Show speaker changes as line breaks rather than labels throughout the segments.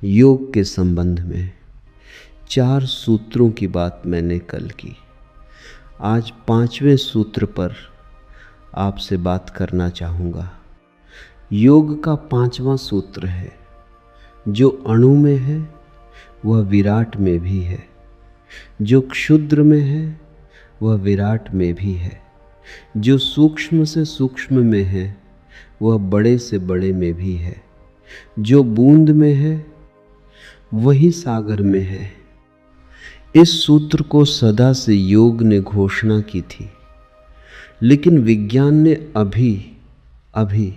योग के संबंध में 4 सूत्रों की बात मैंने कल की। आज 5वें सूत्र पर आपसे बात करना चाहूँगा। योग का 5वां सूत्र है, जो अणु में है वह विराट में भी है, जो क्षुद्र में है वह विराट में भी है, जो सूक्ष्म से सूक्ष्म में है वह बड़े से बड़े में भी है, जो बूंद में है वही सागर में है। इस सूत्र को सदा से योग ने घोषणा की थी, लेकिन विज्ञान ने अभी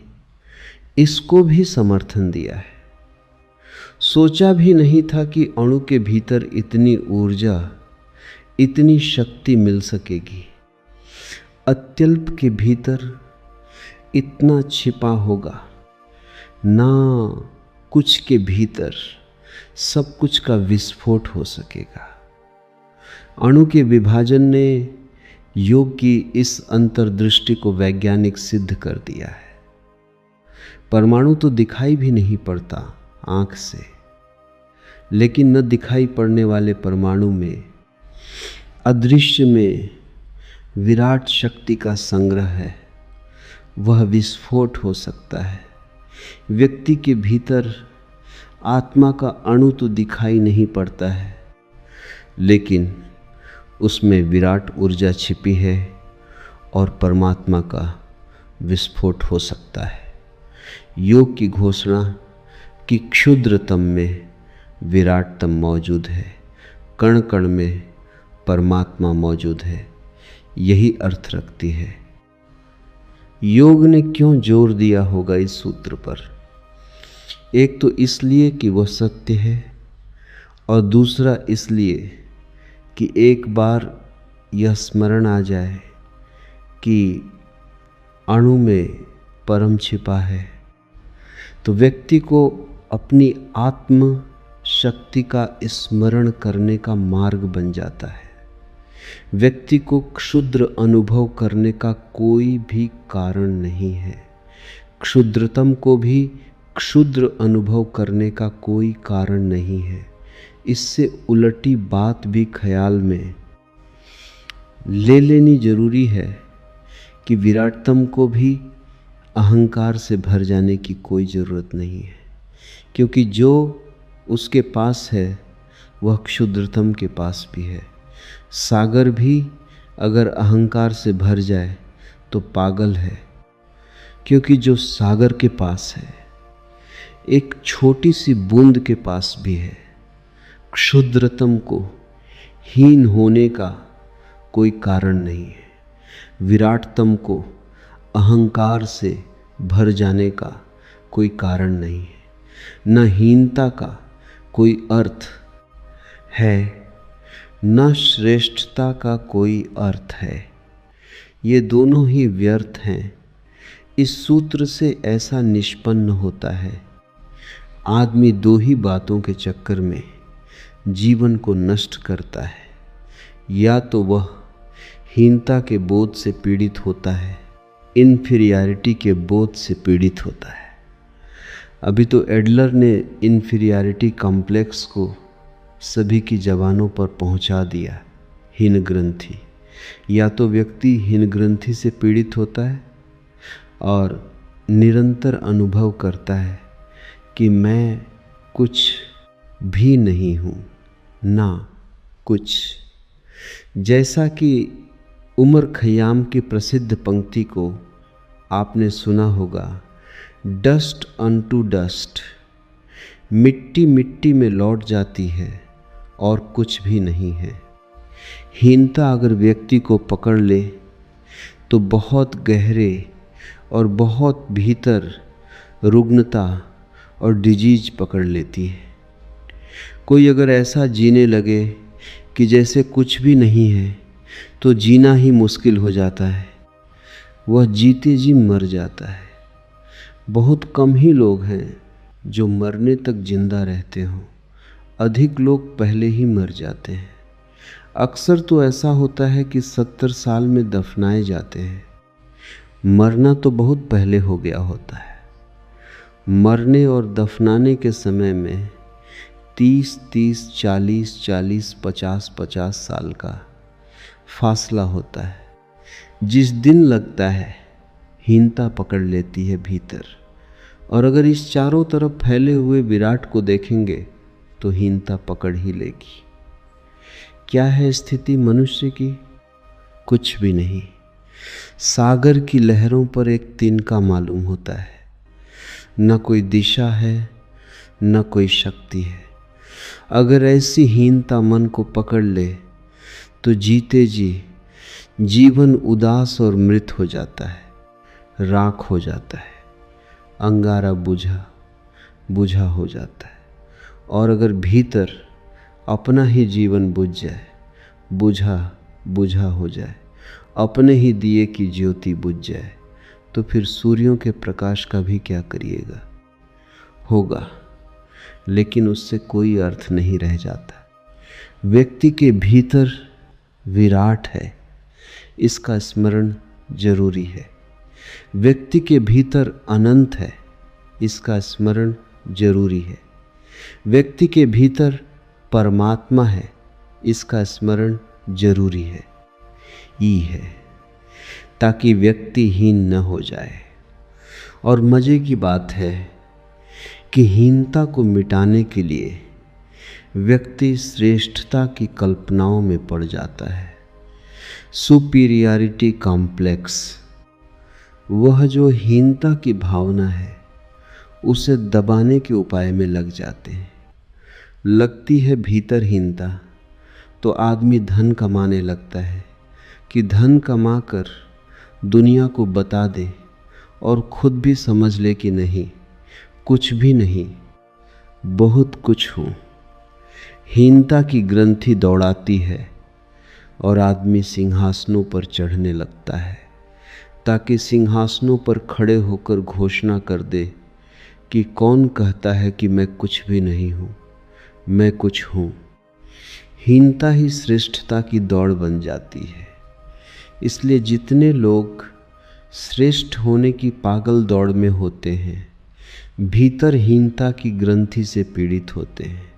इसको भी समर्थन दिया है। सोचा भी नहीं था कि अणु के भीतर इतनी ऊर्जा, इतनी शक्ति मिल सकेगी। अत्यल्प के भीतर इतना छिपा होगा, ना कुछ के भीतर सब कुछ का विस्फोट हो सकेगा। अणु के विभाजन ने योग की इस अंतर्दृष्टि को वैज्ञानिक सिद्ध कर दिया है। परमाणु तो दिखाई भी नहीं पड़ता आंख से, लेकिन न दिखाई पड़ने वाले परमाणु में अदृश्य में विराट शक्ति का संग्रह है। वह विस्फोट हो सकता है। व्यक्ति के भीतर आत्मा का अणु तो दिखाई नहीं पड़ता है, लेकिन उसमें विराट ऊर्जा छिपी है और परमात्मा का विस्फोट हो सकता है। योग की घोषणा कि क्षुद्रतम में विराटतम मौजूद है, कण कण में परमात्मा मौजूद है, यही अर्थ रखती है। योग ने क्यों जोर दिया होगा इस सूत्र पर? एक तो इसलिए कि वह सत्य है, और दूसरा इसलिए कि एक बार यह स्मरण आ जाए कि अणु में परम छिपा है, तो व्यक्ति को अपनी आत्म शक्ति का स्मरण करने का मार्ग बन जाता है। व्यक्ति को क्षुद्र अनुभव करने का कोई भी कारण नहीं है। क्षुद्रतम को भी क्षुद्र अनुभव करने का कोई कारण नहीं है। इससे उलटी बात भी ख्याल में ले लेनी जरूरी है कि विराटतम को भी अहंकार से भर जाने की कोई ज़रूरत नहीं है, क्योंकि जो उसके पास है वह क्षुद्रतम के पास भी है। सागर भी अगर अहंकार से भर जाए तो पागल है, क्योंकि जो सागर के पास है एक छोटी सी बूंद के पास भी है। क्षुद्रतम को हीन होने का कोई कारण नहीं है। विराटतम को अहंकार से भर जाने का कोई कारण नहीं है। न हीनता का कोई अर्थ है, न श्रेष्ठता का कोई अर्थ है। ये दोनों ही व्यर्थ हैं। इस सूत्र से ऐसा निष्पन्न होता है, आदमी 2 ही बातों के चक्कर में जीवन को नष्ट करता है। या तो वह हीनता के बोध से पीड़ित होता है, इन्फीरियरिटी के बोध से पीड़ित होता है। अभी तो एडलर ने इन्फीरियरिटी कॉम्प्लेक्स को सभी की जबानों पर पहुंचा दिया। हीन ग्रंथि, या तो व्यक्ति हीन ग्रंथि से पीड़ित होता है और निरंतर अनुभव करता है कि मैं कुछ भी नहीं हूँ, ना कुछ। जैसा कि उमर खयाम की प्रसिद्ध पंक्ति को आपने सुना होगा, डस्ट अनटू डस्ट, मिट्टी मिट्टी में लौट जाती है और कुछ भी नहीं है। हीनता अगर व्यक्ति को पकड़ ले तो बहुत गहरे और बहुत भीतर रुग्णता और डिजीज पकड़ लेती है। कोई अगर ऐसा जीने लगे कि जैसे कुछ भी नहीं है, तो जीना ही मुश्किल हो जाता है। वह जीते जी मर जाता है। बहुत कम ही लोग हैं जो मरने तक जिंदा रहते हों। अधिक लोग पहले ही मर जाते हैं। अक्सर तो ऐसा होता है कि 70 साल में दफनाए जाते हैं। मरना तो बहुत पहले हो गया होता है। मरने और दफनाने के समय में 30-30, 40-40, 50-50 साल का फासला होता है। जिस दिन लगता है हीनता पकड़ लेती है भीतर, और अगर इस चारों तरफ फैले हुए विराट को देखेंगे तो हीनता पकड़ ही लेगी। क्या है स्थिति मनुष्य की? कुछ भी नहीं। सागर की लहरों पर एक तिनका मालूम होता है। न कोई दिशा है, न कोई शक्ति है। अगर ऐसी हीनता मन को पकड़ ले तो जीते जी जीवन उदास और मृत हो जाता है, राख हो जाता है, अंगारा बुझा बुझा हो जाता है। और अगर भीतर अपना ही जीवन बुझ जाए, बुझा बुझा हो जाए, अपने ही दिए की ज्योति बुझ जाए, तो फिर सूर्यों के प्रकाश का भी क्या करिएगा? होगा, लेकिन उससे कोई अर्थ नहीं रह जाता। व्यक्ति के भीतर विराट है, इसका स्मरण जरूरी है। व्यक्ति के भीतर अनंत है, इसका स्मरण जरूरी है। व्यक्ति के भीतर परमात्मा है, इसका स्मरण जरूरी है ही है, ताकि व्यक्ति हीन न हो जाए। और मजे की बात है कि हीनता को मिटाने के लिए व्यक्ति श्रेष्ठता की कल्पनाओं में पड़ जाता है। सुपीरियरिटी कॉम्प्लेक्स, वह जो हीनता की भावना है, उसे दबाने के उपाय में लग जाते हैं। लगती है भीतर हीनता तो आदमी धन कमाने लगता है कि धन कमाकर दुनिया को बता दे और खुद भी समझ ले कि नहीं, कुछ भी नहीं, बहुत कुछ हूँ। हीनता की ग्रंथि दौड़ाती है और आदमी सिंहासनों पर चढ़ने लगता है, ताकि सिंहासनों पर खड़े होकर घोषणा कर दे कि कौन कहता है कि मैं कुछ भी नहीं हूँ, मैं कुछ हूँ। हीनता ही श्रेष्ठता की दौड़ बन जाती है। इसलिए जितने लोग श्रेष्ठ होने की पागल दौड़ में होते हैं, भीतर हीनता की ग्रंथि से पीड़ित होते हैं।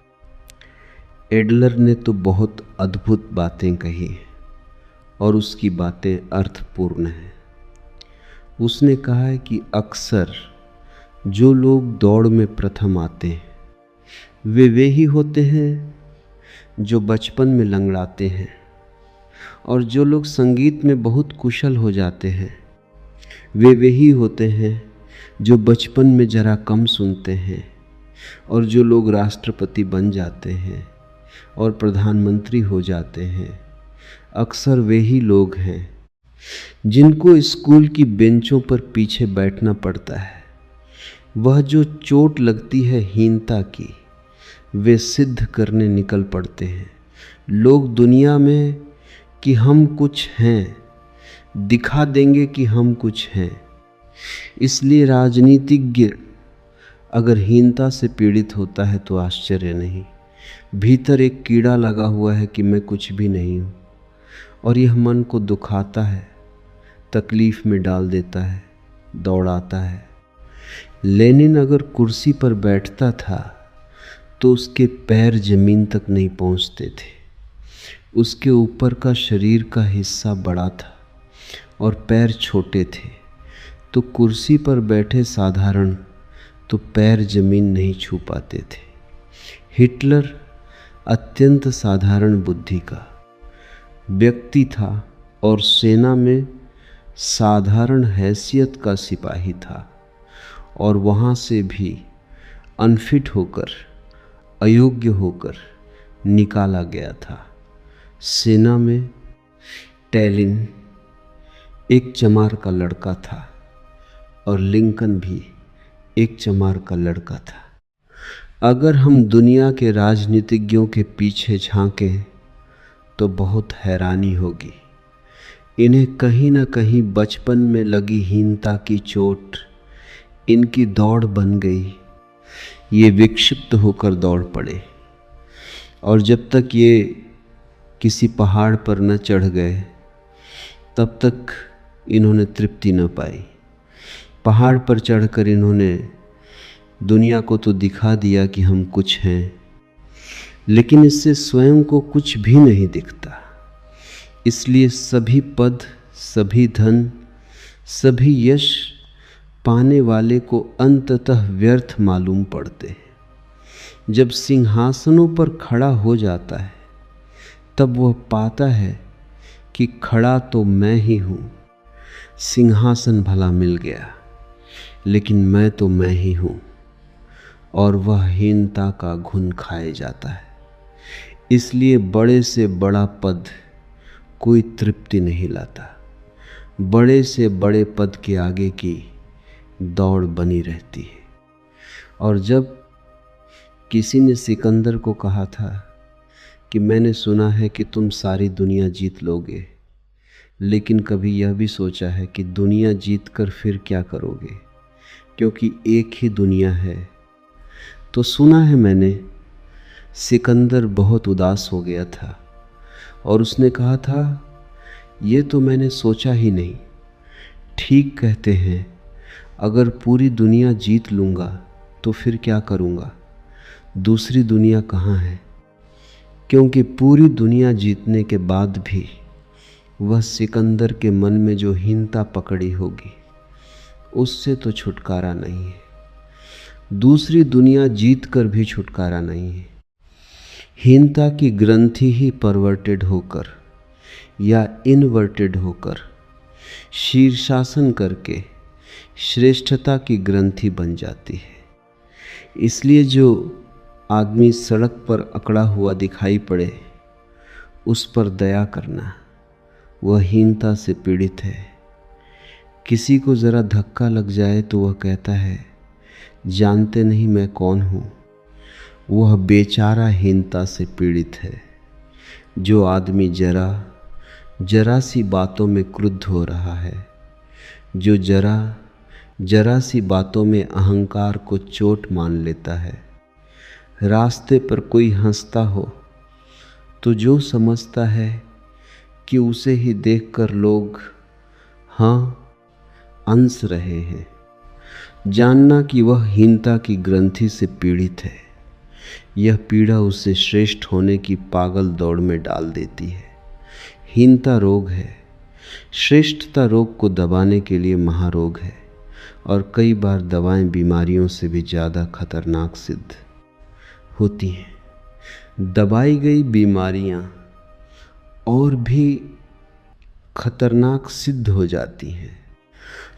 एडलर ने तो बहुत अद्भुत बातें कही हैं और उसकी बातें अर्थपूर्ण हैं। उसने कहा है कि अक्सर जो लोग दौड़ में प्रथम आते हैं वे ही होते हैं जो बचपन में लंगड़ाते हैं, और जो लोग संगीत में बहुत कुशल हो जाते हैं वे ही होते हैं जो बचपन में जरा कम सुनते हैं, और जो लोग राष्ट्रपति बन जाते हैं और प्रधानमंत्री हो जाते हैं अक्सर वे ही लोग हैं जिनको स्कूल की बेंचों पर पीछे बैठना पड़ता है। वह जो चोट लगती है हीनता की, वे सिद्ध करने निकल पड़ते हैं। लोग दुनिया में कि हम कुछ हैं दिखा देंगे कि हम कुछ हैं। इसलिए राजनीतिज्ञ अगर हीनता से पीड़ित होता है तो आश्चर्य नहीं। भीतर एक कीड़ा लगा हुआ है कि मैं कुछ भी नहीं हूँ, और यह मन को दुखाता है, तकलीफ में डाल देता है, दौड़ाता है। लेनिन अगर कुर्सी पर बैठता था तो उसके पैर जमीन तक नहीं पहुँचते थे। उसके ऊपर का शरीर का हिस्सा बड़ा था और पैर छोटे थे, तो कुर्सी पर बैठे साधारण तो पैर जमीन नहीं छू पाते थे। हिटलर अत्यंत साधारण बुद्धि का व्यक्ति था और सेना में साधारण हैसियत का सिपाही था, और वहाँ से भी अनफिट होकर, अयोग्य होकर निकाला गया था। सेना में स्टैलिन एक चमार का लड़का था और लिंकन भी एक चमार का लड़का था। अगर हम दुनिया के राजनीतिज्ञों के पीछे झांकें तो बहुत हैरानी होगी। इन्हें कहीं न कहीं बचपन में लगी हीनता की चोट इनकी दौड़ बन गई। ये विक्षिप्त होकर दौड़ पड़े, और जब तक ये किसी पहाड़ पर न चढ़ गए तब तक इन्होंने तृप्ति न पाई। पहाड़ पर चढ़कर इन्होंने दुनिया को तो दिखा दिया कि हम कुछ हैं, लेकिन इससे स्वयं को कुछ भी नहीं दिखता। इसलिए सभी पद, सभी धन, सभी यश पाने वाले को अंततः व्यर्थ मालूम पड़ते हैं। जब सिंहासनों पर खड़ा हो जाता है तब वह पाता है कि खड़ा तो मैं ही हूँ। सिंहासन भला मिल गया, लेकिन मैं तो मैं ही हूँ, और वह हीनता का घुन खाए जाता है। इसलिए बड़े से बड़ा पद कोई तृप्ति नहीं लाता। बड़े से बड़े पद के आगे की दौड़ बनी रहती है। और जब किसी ने सिकंदर को कहा था कि मैंने सुना है कि तुम सारी दुनिया जीत लोगे, लेकिन कभी यह भी सोचा है कि दुनिया जीत कर फिर क्या करोगे, क्योंकि एक ही दुनिया है, तो सुना है मैंने सिकंदर बहुत उदास हो गया था और उसने कहा था, ये तो मैंने सोचा ही नहीं। ठीक कहते हैं, अगर पूरी दुनिया जीत लूँगा तो फिर क्या करूँगा, दूसरी दुनिया कहाँ है। क्योंकि पूरी दुनिया जीतने के बाद भी वह सिकंदर के मन में जो हीनता पकड़ी होगी, उससे तो छुटकारा नहीं है। दूसरी दुनिया जीत कर भी छुटकारा नहीं है। हीनता की ग्रंथि ही परवर्टेड होकर या इनवर्टेड होकर शीर्षासन करके श्रेष्ठता की ग्रंथि बन जाती है। इसलिए जो आदमी सड़क पर अकड़ा हुआ दिखाई पड़े, उस पर दया करना, वह हीनता से पीड़ित है। किसी को ज़रा धक्का लग जाए तो वह कहता है, जानते नहीं मैं कौन हूँ। वह बेचारा हीनता से पीड़ित है। जो आदमी जरा सी बातों में क्रुद्ध हो रहा है, जो जरा सी बातों में अहंकार को चोट मान लेता है, रास्ते पर कोई हंसता हो तो जो समझता है कि उसे ही देखकर लोग हंस रहे हैं, जानना कि वह हीनता की ग्रंथि से पीड़ित है। यह पीड़ा उसे श्रेष्ठ होने की पागल दौड़ में डाल देती है। हीनता रोग है, श्रेष्ठता रोग को दबाने के लिए महारोग है, और कई बार दवाएं बीमारियों से भी ज़्यादा खतरनाक सिद्ध होती हैं। दबाई गई बीमारियां और भी खतरनाक सिद्ध हो जाती हैं।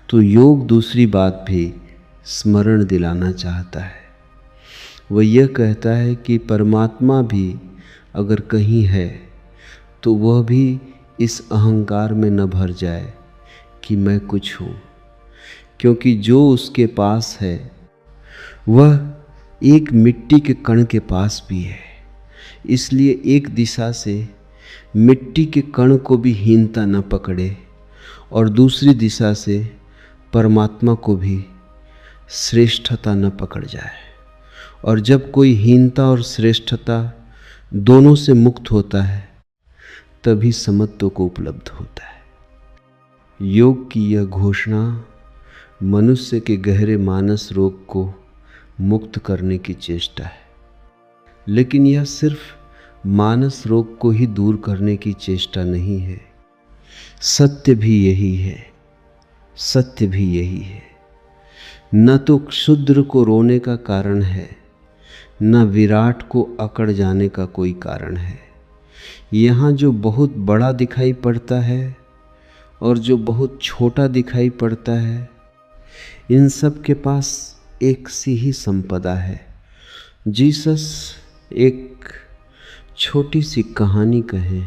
तो योग दूसरी बात भी स्मरण दिलाना चाहता है। वह यह कहता है कि परमात्मा भी अगर कहीं है तो वह भी इस अहंकार में न भर जाए कि मैं कुछ हूँ, क्योंकि जो उसके पास है वह एक मिट्टी के कण के पास भी है। इसलिए एक दिशा से मिट्टी के कण को भी हीनता न पकड़े और दूसरी दिशा से परमात्मा को भी श्रेष्ठता न पकड़ जाए। और जब कोई हीनता और श्रेष्ठता दोनों से मुक्त होता है, तभी समत्व को उपलब्ध होता है। योग की यह घोषणा मनुष्य के गहरे मानस रोग को मुक्त करने की चेष्टा है। लेकिन यह सिर्फ मानस रोग को ही दूर करने की चेष्टा नहीं है। सत्य भी यही है, सत्य भी यही है। न तो क्षुद्र को रोने का कारण है, न विराट को अकड़ जाने का कोई कारण है। यहाँ जो बहुत बड़ा दिखाई पड़ता है और जो बहुत छोटा दिखाई पड़ता है, इन सब के पास एक सी ही संपदा है। जीसस एक छोटी सी कहानी कहें।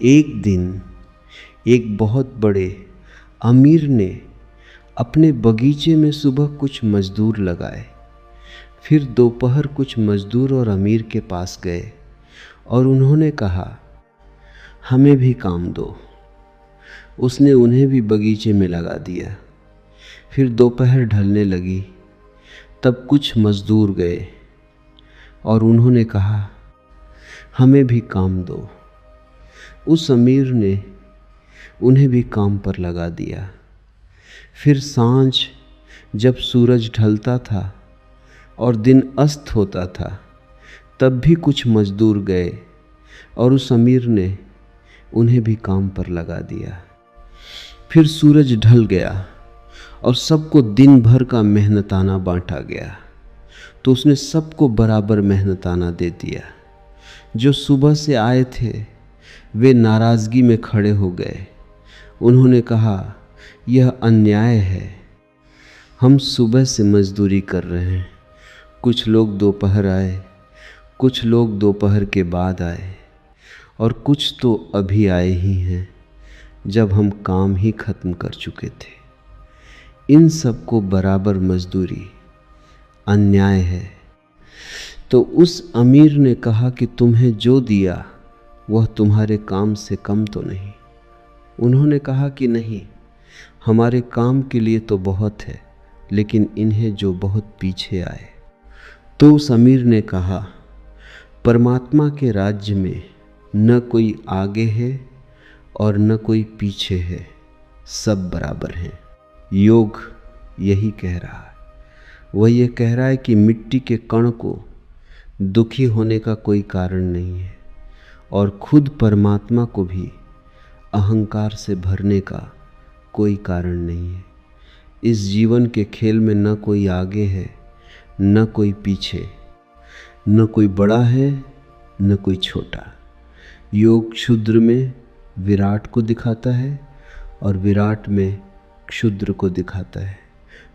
एक दिन एक बहुत बड़े अमीर ने अपने बगीचे में सुबह कुछ मजदूर लगाए। फिर दोपहर कुछ मजदूर और अमीर के पास गए और उन्होंने कहा, हमें भी काम दो। उसने उन्हें भी बगीचे में लगा दिया। फिर दोपहर ढलने लगी, तब कुछ मजदूर गए और उन्होंने कहा, हमें भी काम दो। उस अमीर ने उन्हें भी काम पर लगा दिया। फिर सांझ जब सूरज ढलता था और दिन अस्त होता था, तब भी कुछ मजदूर गए और उस अमीर ने उन्हें भी काम पर लगा दिया। फिर सूरज ढल गया और सबको दिन भर का मेहनताना बांटा गया, तो उसने सबको बराबर मेहनताना दे दिया। जो सुबह से आए थे वे नाराज़गी में खड़े हो गए। उन्होंने कहा, यह अन्याय है, हम सुबह से मजदूरी कर रहे हैं, कुछ लोग दोपहर आए, कुछ लोग दोपहर के बाद आए और कुछ तो अभी आए ही हैं जब हम काम ही खत्म कर चुके थे। इन सबको बराबर मजदूरी अन्याय है। तो उस अमीर ने कहा कि तुम्हें जो दिया वह तुम्हारे काम से कम तो नहीं। उन्होंने कहा कि नहीं, हमारे काम के लिए तो बहुत है, लेकिन इन्हें जो बहुत पीछे आए। तो उस अमीर ने कहा, परमात्मा के राज्य में न कोई आगे है और न कोई पीछे है, सब बराबर हैं। योग यही कह रहा है। वह ये कह रहा है कि मिट्टी के कण को दुखी होने का कोई कारण नहीं है और खुद परमात्मा को भी अहंकार से भरने का कोई कारण नहीं है। इस जीवन के खेल में न कोई आगे है न कोई पीछे, न कोई बड़ा है न कोई छोटा। योग क्षुद्र में विराट को दिखाता है और विराट में क्षुद्र को दिखाता है।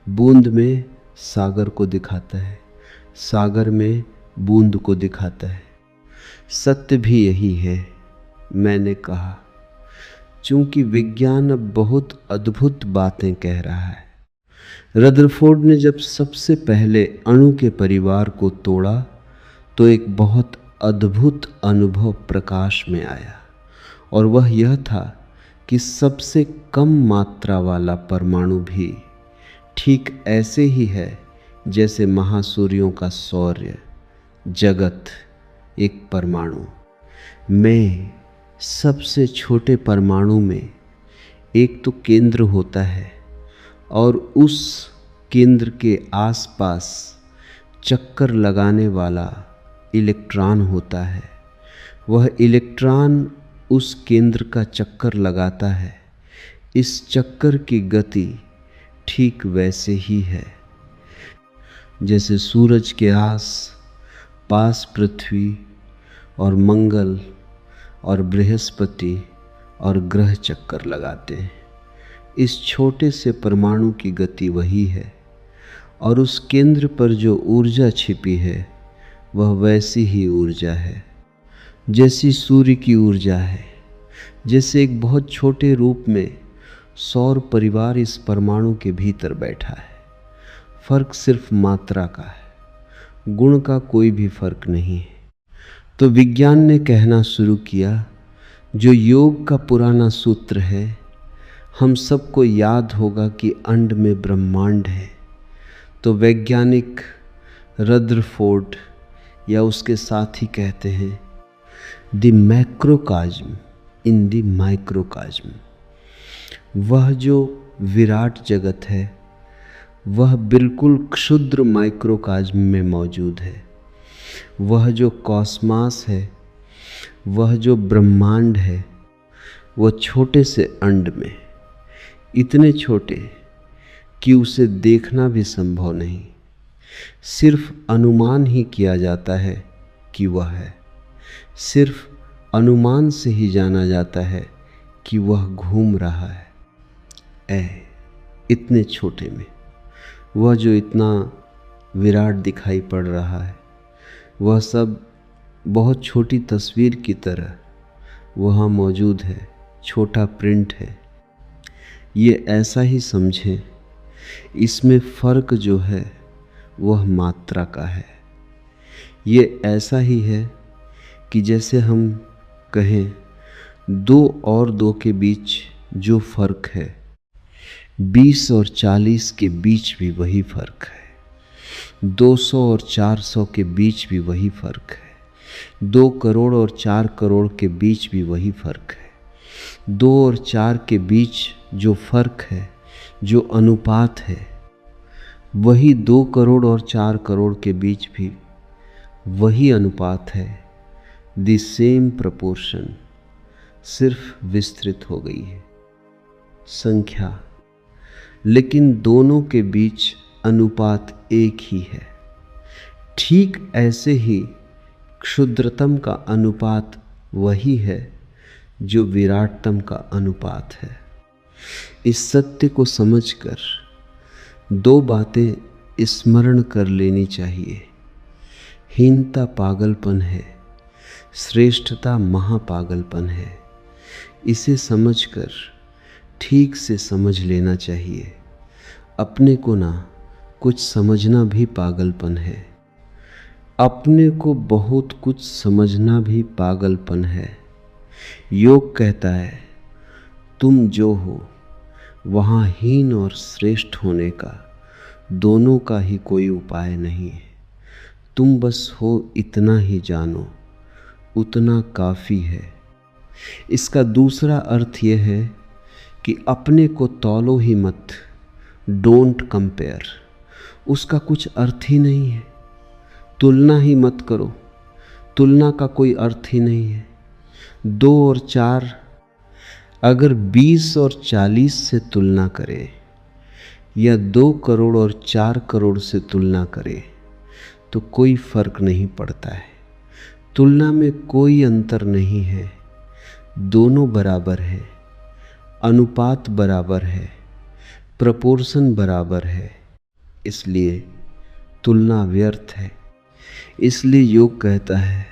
बूंद में सागर को दिखाता है, सागर में बूंद को दिखाता है। सत्य भी यही है। मैंने कहा, चूंकि विज्ञान अब बहुत अद्भुत बातें कह रहा है। रदरफोर्ड ने जब सबसे पहले अणु के परिवार को तोड़ा तो एक बहुत अद्भुत अनुभव प्रकाश में आया, और वह यह था कि सबसे कम मात्रा वाला परमाणु भी ठीक ऐसे ही है जैसे महासूर्यों का सौर्य, जगत एक परमाणु। मैं सबसे छोटे परमाणु में एक तो केंद्र होता है और उस केंद्र के आसपास चक्कर लगाने वाला इलेक्ट्रॉन होता है। वह इलेक्ट्रॉन उस केंद्र का चक्कर लगाता है। इस चक्कर की गति ठीक वैसे ही है जैसे सूरज के पास पृथ्वी और मंगल और बृहस्पति और ग्रह चक्कर लगाते हैं। इस छोटे से परमाणु की गति वही है, और उस केंद्र पर जो ऊर्जा छिपी है वह वैसी ही ऊर्जा है जैसी सूर्य की ऊर्जा है। जैसे एक बहुत छोटे रूप में सौर परिवार इस परमाणु के भीतर बैठा है। फर्क सिर्फ मात्रा का है, गुण का कोई भी फर्क नहीं है। तो विज्ञान ने कहना शुरू किया, जो योग का पुराना सूत्र है, हम सबको याद होगा कि अंड में ब्रह्मांड है। तो वैज्ञानिक रदरफोर्ड या उसके साथी कहते हैं, द मैक्रोकास्म इन द माइक्रोकास्म। वह जो विराट जगत है वह बिल्कुल क्षुद्र माइक्रोकास्म में मौजूद है। वह जो कॉस्मॉस है, वह जो ब्रह्मांड है, वह छोटे से अंड में, इतने छोटे कि उसे देखना भी संभव नहीं, सिर्फ अनुमान ही किया जाता है कि वह है। सिर्फ अनुमान से ही जाना जाता है कि वह घूम रहा है। इतने छोटे में वह जो इतना विराट दिखाई पड़ रहा है, वह सब बहुत छोटी तस्वीर की तरह वहाँ मौजूद है, छोटा प्रिंट है। ये ऐसा ही समझें, इसमें फ़र्क जो है वह मात्रा का है। ये ऐसा ही है कि जैसे हम कहें 2 और 2 के बीच जो फ़र्क है, 20 और 40 के बीच भी वही फ़र्क है। 200 और 400 के बीच भी वही फ़र्क है। 2 करोड़ और 4 करोड़ के बीच भी वही फ़र्क है। 2 और 4 के बीच जो फ़र्क है, जो अनुपात है, वही 2 करोड़ और 4 करोड़ के बीच भी वही अनुपात है, द सेम प्रपोर्शन, सिर्फ विस्तृत हो गई है संख्या, लेकिन दोनों के बीच अनुपात एक ही है। ठीक ऐसे ही क्षुद्रतम का अनुपात वही है जो विराटतम का अनुपात है। इस सत्य को समझकर दो बातें स्मरण कर लेनी चाहिए। हीनता पागलपन है, श्रेष्ठता महापागलपन है। इसे समझकर ठीक से समझ लेना चाहिए। अपने को ना कुछ समझना भी पागलपन है, अपने को बहुत कुछ समझना भी पागलपन है। योग कहता है तुम जो हो वहाँ हीन और श्रेष्ठ होने का, दोनों का ही कोई उपाय नहीं है। तुम बस हो इतना ही जानो, उतना काफ़ी है। इसका दूसरा अर्थ यह है कि अपने को तौलो ही मत, डोंट कंपेयर। उसका कुछ अर्थ ही नहीं है। तुलना ही मत करो, तुलना का कोई अर्थ ही नहीं है। 2 और 4 अगर 20 और 40 से तुलना करे या 2 करोड़ और 4 करोड़ से तुलना करे तो कोई फर्क नहीं पड़ता है। तुलना में कोई अंतर नहीं है, दोनों बराबर है, अनुपात बराबर है, प्रपोर्शन बराबर है। इसलिए तुलना व्यर्थ है। इसलिए योग कहता है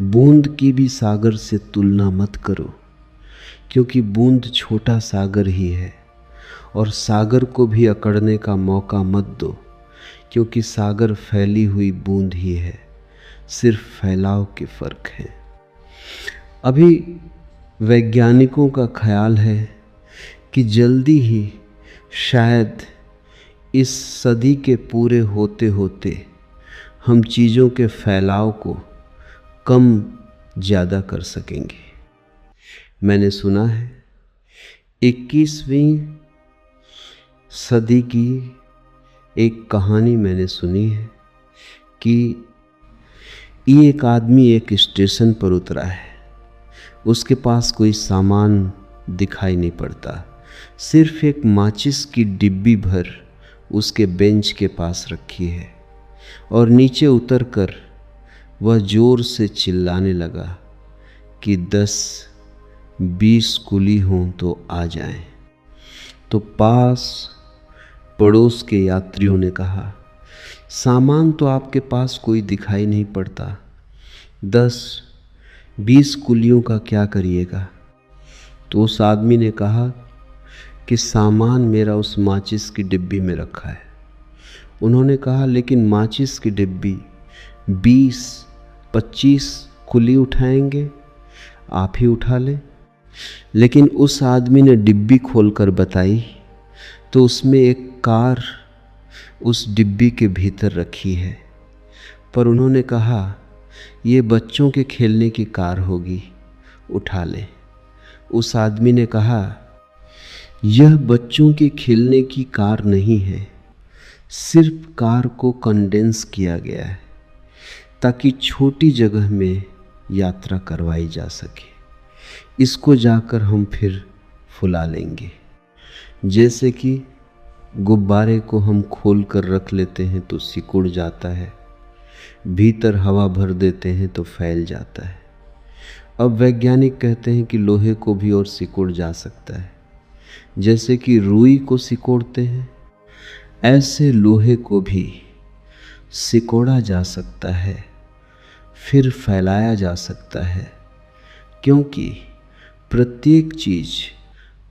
बूंद की भी सागर से तुलना मत करो, क्योंकि बूंद छोटा सागर ही है। और सागर को भी अकड़ने का मौका मत दो, क्योंकि सागर फैली हुई बूंद ही है, सिर्फ फैलाव के फर्क है। अभी वैज्ञानिकों का ख्याल है कि जल्दी ही शायद इस सदी के पूरे होते होते हम चीज़ों के फैलाव को कम ज़्यादा कर सकेंगे। मैंने सुना है 21वीं सदी की एक कहानी मैंने सुनी है कि एक आदमी एक स्टेशन पर उतरा है। उसके पास कोई सामान दिखाई नहीं पड़ता, सिर्फ एक माचिस की डिब्बी भर उसके बेंच के पास रखी है। और नीचे उतरकर वह जोर से चिल्लाने लगा कि 10-20 कुली हों तो आ जाएं। तो पास पड़ोस के यात्रियों ने कहा, सामान तो आपके पास कोई दिखाई नहीं पड़ता, 10-20 कुलियों का क्या करिएगा? तो उस आदमी ने कहा कि सामान मेरा उस माचिस की डिब्बी में रखा है। उन्होंने कहा लेकिन माचिस की डिब्बी 20-25 कुली उठाएंगे, आप ही उठा लें। लेकिन उस आदमी ने डिब्बी खोलकर बताई तो उसमें एक कार उस डिब्बी के भीतर रखी है। पर उन्होंने कहा ये बच्चों के खेलने की कार होगी, उठा लें। उस आदमी ने कहा यह बच्चों के खेलने की कार नहीं है, सिर्फ कार को कंडेंस किया गया है ताकि छोटी जगह में यात्रा करवाई जा सके। इसको जाकर हम फिर फुला लेंगे। जैसे कि गुब्बारे को हम खोल कर रख लेते हैं तो सिकुड़ जाता है, भीतर हवा भर देते हैं तो फैल जाता है। अब वैज्ञानिक कहते हैं कि लोहे को भी और सिकुड़ जा सकता है। जैसे कि रुई को सिकोड़ते हैं, ऐसे लोहे को भी सिकोड़ा जा सकता है, फिर फैलाया जा सकता है, क्योंकि प्रत्येक चीज़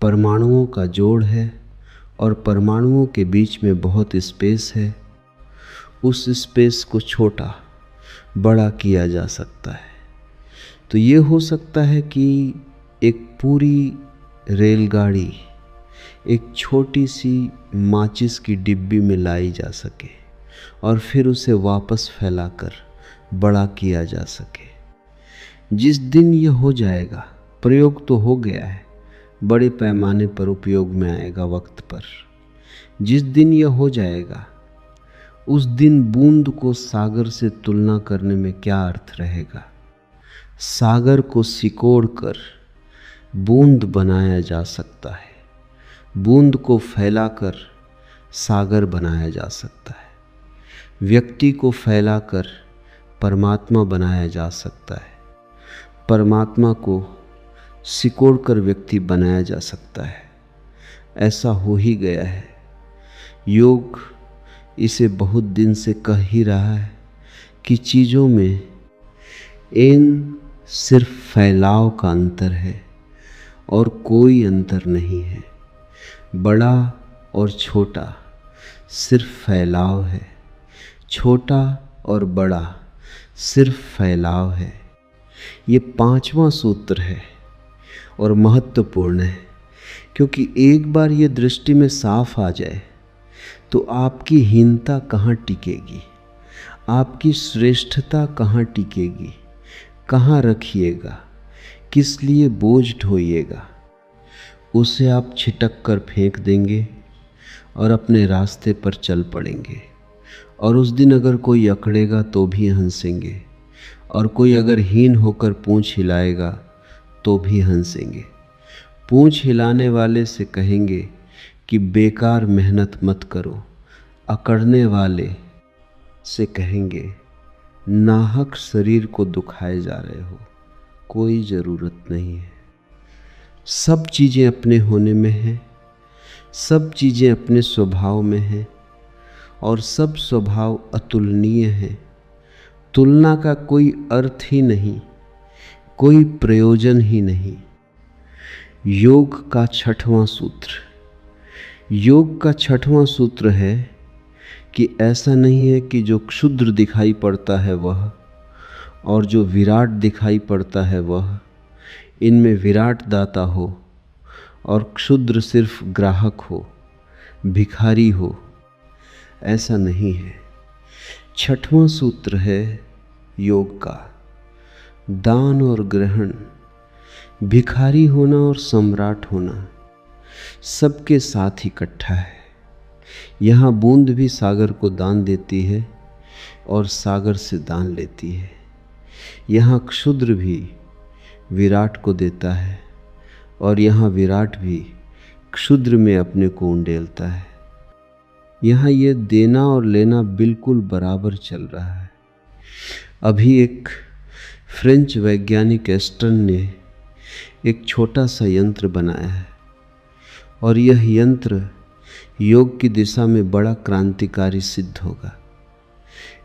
परमाणुओं का जोड़ है और परमाणुओं के बीच में बहुत स्पेस है। उस स्पेस को छोटा बड़ा किया जा सकता है। तो ये हो सकता है कि एक पूरी रेलगाड़ी एक छोटी सी माचिस की डिब्बी में लाई जा सके और फिर उसे वापस फैलाकर बड़ा किया जा सके। जिस दिन यह हो जाएगा, प्रयोग तो हो गया है, बड़े पैमाने पर उपयोग में आएगा वक्त पर। जिस दिन यह हो जाएगा उस दिन बूंद को सागर से तुलना करने में क्या अर्थ रहेगा। सागर को सिकोड़ कर बूंद बनाया जा सकता है, बूंद को फैलाकर सागर बनाया जा सकता है, व्यक्ति को फैलाकर परमात्मा बनाया जा सकता है, परमात्मा को सिकोड़कर व्यक्ति बनाया जा सकता है। ऐसा हो ही गया है। योग इसे बहुत दिन से कह ही रहा है कि चीज़ों में इन सिर्फ फैलाव का अंतर है और कोई अंतर नहीं है। बड़ा और छोटा सिर्फ फैलाव है, छोटा और बड़ा सिर्फ फैलाव है। ये 5वां सूत्र है और महत्वपूर्ण है, क्योंकि एक बार ये दृष्टि में साफ आ जाए तो आपकी हीनता कहाँ टिकेगी, आपकी श्रेष्ठता कहाँ टिकेगी, कहाँ रखिएगा, किस लिए बोझ ढोइएगा। उसे आप छिटक कर फेंक देंगे और अपने रास्ते पर चल पड़ेंगे। और उस दिन अगर कोई अकड़ेगा तो भी हंसेंगे, और कोई अगर हीन होकर पूंछ हिलाएगा तो भी हंसेंगे। पूंछ हिलाने वाले से कहेंगे कि बेकार मेहनत मत करो, अकड़ने वाले से कहेंगे नाहक शरीर को दुखाए जा रहे हो, कोई ज़रूरत नहीं है। सब चीज़ें अपने होने में हैं, सब चीज़ें अपने स्वभाव में हैं, और सब स्वभाव अतुलनीय हैं। तुलना का कोई अर्थ ही नहीं, कोई प्रयोजन ही नहीं। योग का 6वां सूत्र, योग का 6वां सूत्र है कि ऐसा नहीं है कि जो क्षुद्र दिखाई पड़ता है वह और जो विराट दिखाई पड़ता है वह, इनमें विराट दाता हो और क्षुद्र सिर्फ ग्राहक हो, भिखारी हो। ऐसा नहीं है। 6वां सूत्र है योग का, दान और ग्रहण, भिखारी होना और सम्राट होना सबके साथ इकट्ठा है। यहाँ बूंद भी सागर को दान देती है और सागर से दान लेती है। यहाँ क्षुद्र भी विराट को देता है और यहाँ विराट भी क्षुद्र में अपने को उंडेलता है। यहाँ ये देना और लेना बिल्कुल बराबर चल रहा है। अभी एक फ्रेंच वैज्ञानिक एस्टर्न ने एक छोटा सा यंत्र बनाया है और यह यंत्र योग की दिशा में बड़ा क्रांतिकारी सिद्ध होगा।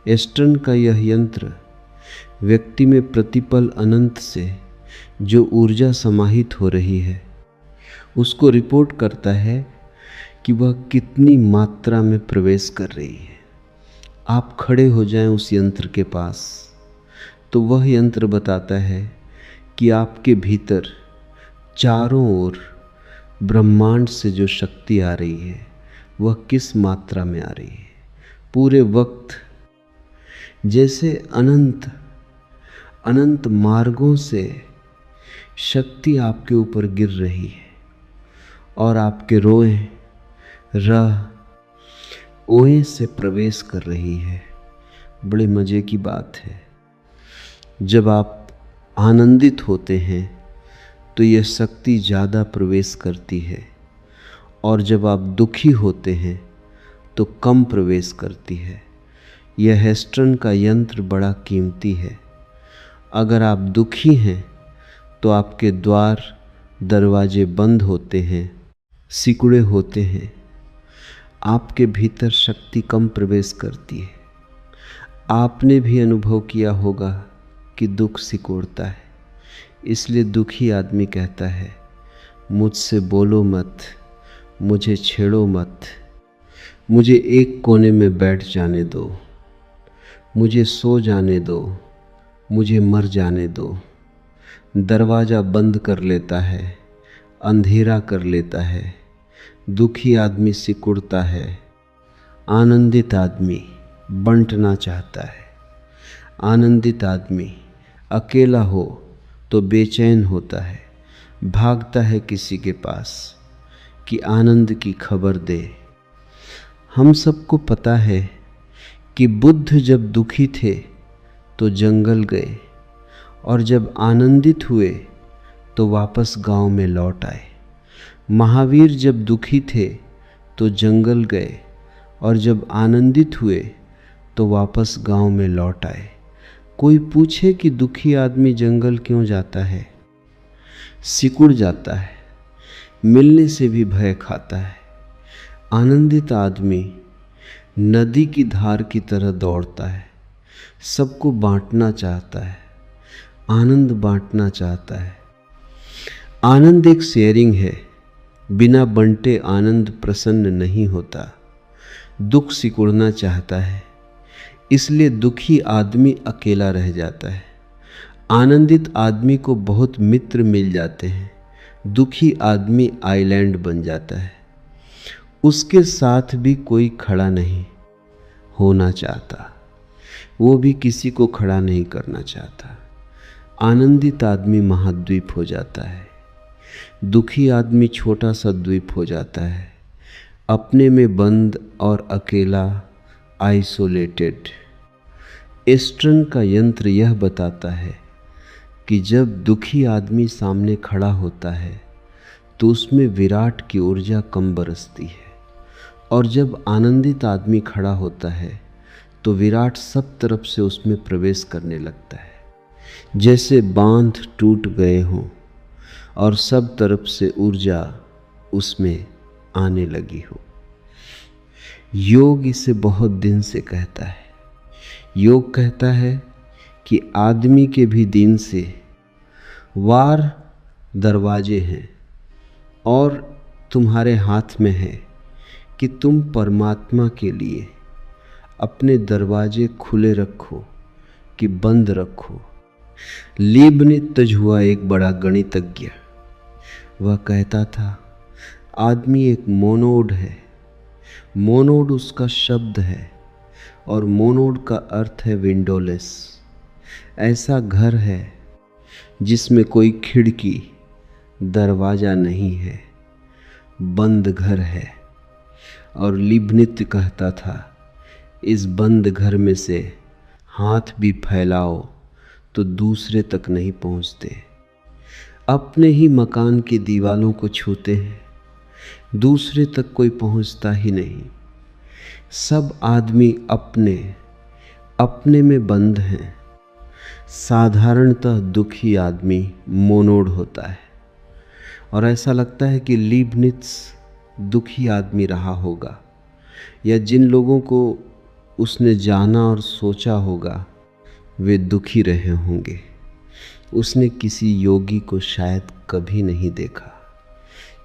एस्टर्न का यह यंत्र व्यक्ति में प्रतिपल अनंत से जो ऊर्जा समाहित हो रही है उसको रिपोर्ट करता है कि वह कितनी मात्रा में प्रवेश कर रही है। आप खड़े हो जाएं उस यंत्र के पास तो वह यंत्र बताता है कि आपके भीतर चारों ओर ब्रह्मांड से जो शक्ति आ रही है वह किस मात्रा में आ रही है। पूरे वक्त जैसे अनंत अनंत मार्गों से शक्ति आपके ऊपर गिर रही है और आपके रोए रह ओए से प्रवेश कर रही है। बड़े मज़े की बात है। जब आप आनंदित होते हैं तो यह शक्ति ज़्यादा प्रवेश करती है और जब आप दुखी होते हैं तो कम प्रवेश करती है। यह हेस्टन का यंत्र बड़ा कीमती है। अगर आप दुखी हैं तो आपके द्वार दरवाजे बंद होते हैं, सिकुड़े होते हैं, आपके भीतर शक्ति कम प्रवेश करती है। आपने भी अनुभव किया होगा कि दुख सिकोड़ता है। इसलिए दुखी आदमी कहता है मुझसे बोलो मत, मुझे छेड़ो मत, मुझे एक कोने में बैठ जाने दो, मुझे सो जाने दो, मुझे मर जाने दो। दरवाज़ा बंद कर लेता है, अंधेरा कर लेता है। दुखी आदमी सिकुड़ता है, आनंदित आदमी बंटना चाहता है। आनंदित आदमी अकेला हो तो बेचैन होता है, भागता है किसी के पास कि आनंद की खबर दे। हम सबको पता है कि बुद्ध जब दुखी थे तो जंगल गए और जब आनंदित हुए तो वापस गांव में लौट आए। महावीर जब दुखी थे तो जंगल गए और जब आनंदित हुए तो वापस गांव में लौट आए। कोई पूछे कि दुखी आदमी जंगल क्यों जाता है? सिकुड़ जाता है, मिलने से भी भय खाता है। आनंदित आदमी नदी की धार की तरह दौड़ता है, सबको बांटना चाहता है, आनंद बांटना चाहता है। आनंद एक शेयरिंग है, बिना बंटे आनंद प्रसन्न नहीं होता। दुख सिकुड़ना चाहता है, इसलिए दुखी आदमी अकेला रह जाता है। आनंदित आदमी को बहुत मित्र मिल जाते हैं, दुखी आदमी आइलैंड बन जाता है। उसके साथ भी कोई खड़ा नहीं होना चाहता, वो भी किसी को खड़ा नहीं करना चाहता। आनंदित आदमी महाद्वीप हो जाता है, दुखी आदमी छोटा सा द्वीप हो जाता है, अपने में बंद और अकेला, आइसोलेटेड। एस्ट्रन का यंत्र यह बताता है कि जब दुखी आदमी सामने खड़ा होता है तो उसमें विराट की ऊर्जा कम बरसती है, और जब आनंदित आदमी खड़ा होता है तो विराट सब तरफ से उसमें प्रवेश करने लगता है, जैसे बांध टूट गए हों और सब तरफ से ऊर्जा उसमें आने लगी हो। योग इसे बहुत दिन से कहता है। योग कहता है कि आदमी के भी दिन से वार दरवाजे हैं और तुम्हारे हाथ में है कि तुम परमात्मा के लिए अपने दरवाजे खुले रखो कि बंद रखो। लीबनित्ज हुआ एक बड़ा गणितज्ञ। वह कहता था आदमी एक मोनोड है। मोनोड उसका शब्द है और मोनोड का अर्थ है विंडोलेस। ऐसा घर है जिसमें कोई खिड़की दरवाज़ा नहीं है, बंद घर है। और लीबनित्ज कहता था इस बंद घर में से हाथ भी फैलाओ तो दूसरे तक नहीं पहुंचते। अपने ही मकान की दीवालों को छूते हैं, दूसरे तक कोई पहुंचता ही नहीं। सब आदमी अपने अपने में बंद हैं। साधारणतः दुखी आदमी मोनोड होता है, और ऐसा लगता है कि लीबनित्ज दुखी आदमी रहा होगा, या जिन लोगों को उसने जाना और सोचा होगा वे दुखी रहे होंगे। उसने किसी योगी को शायद कभी नहीं देखा,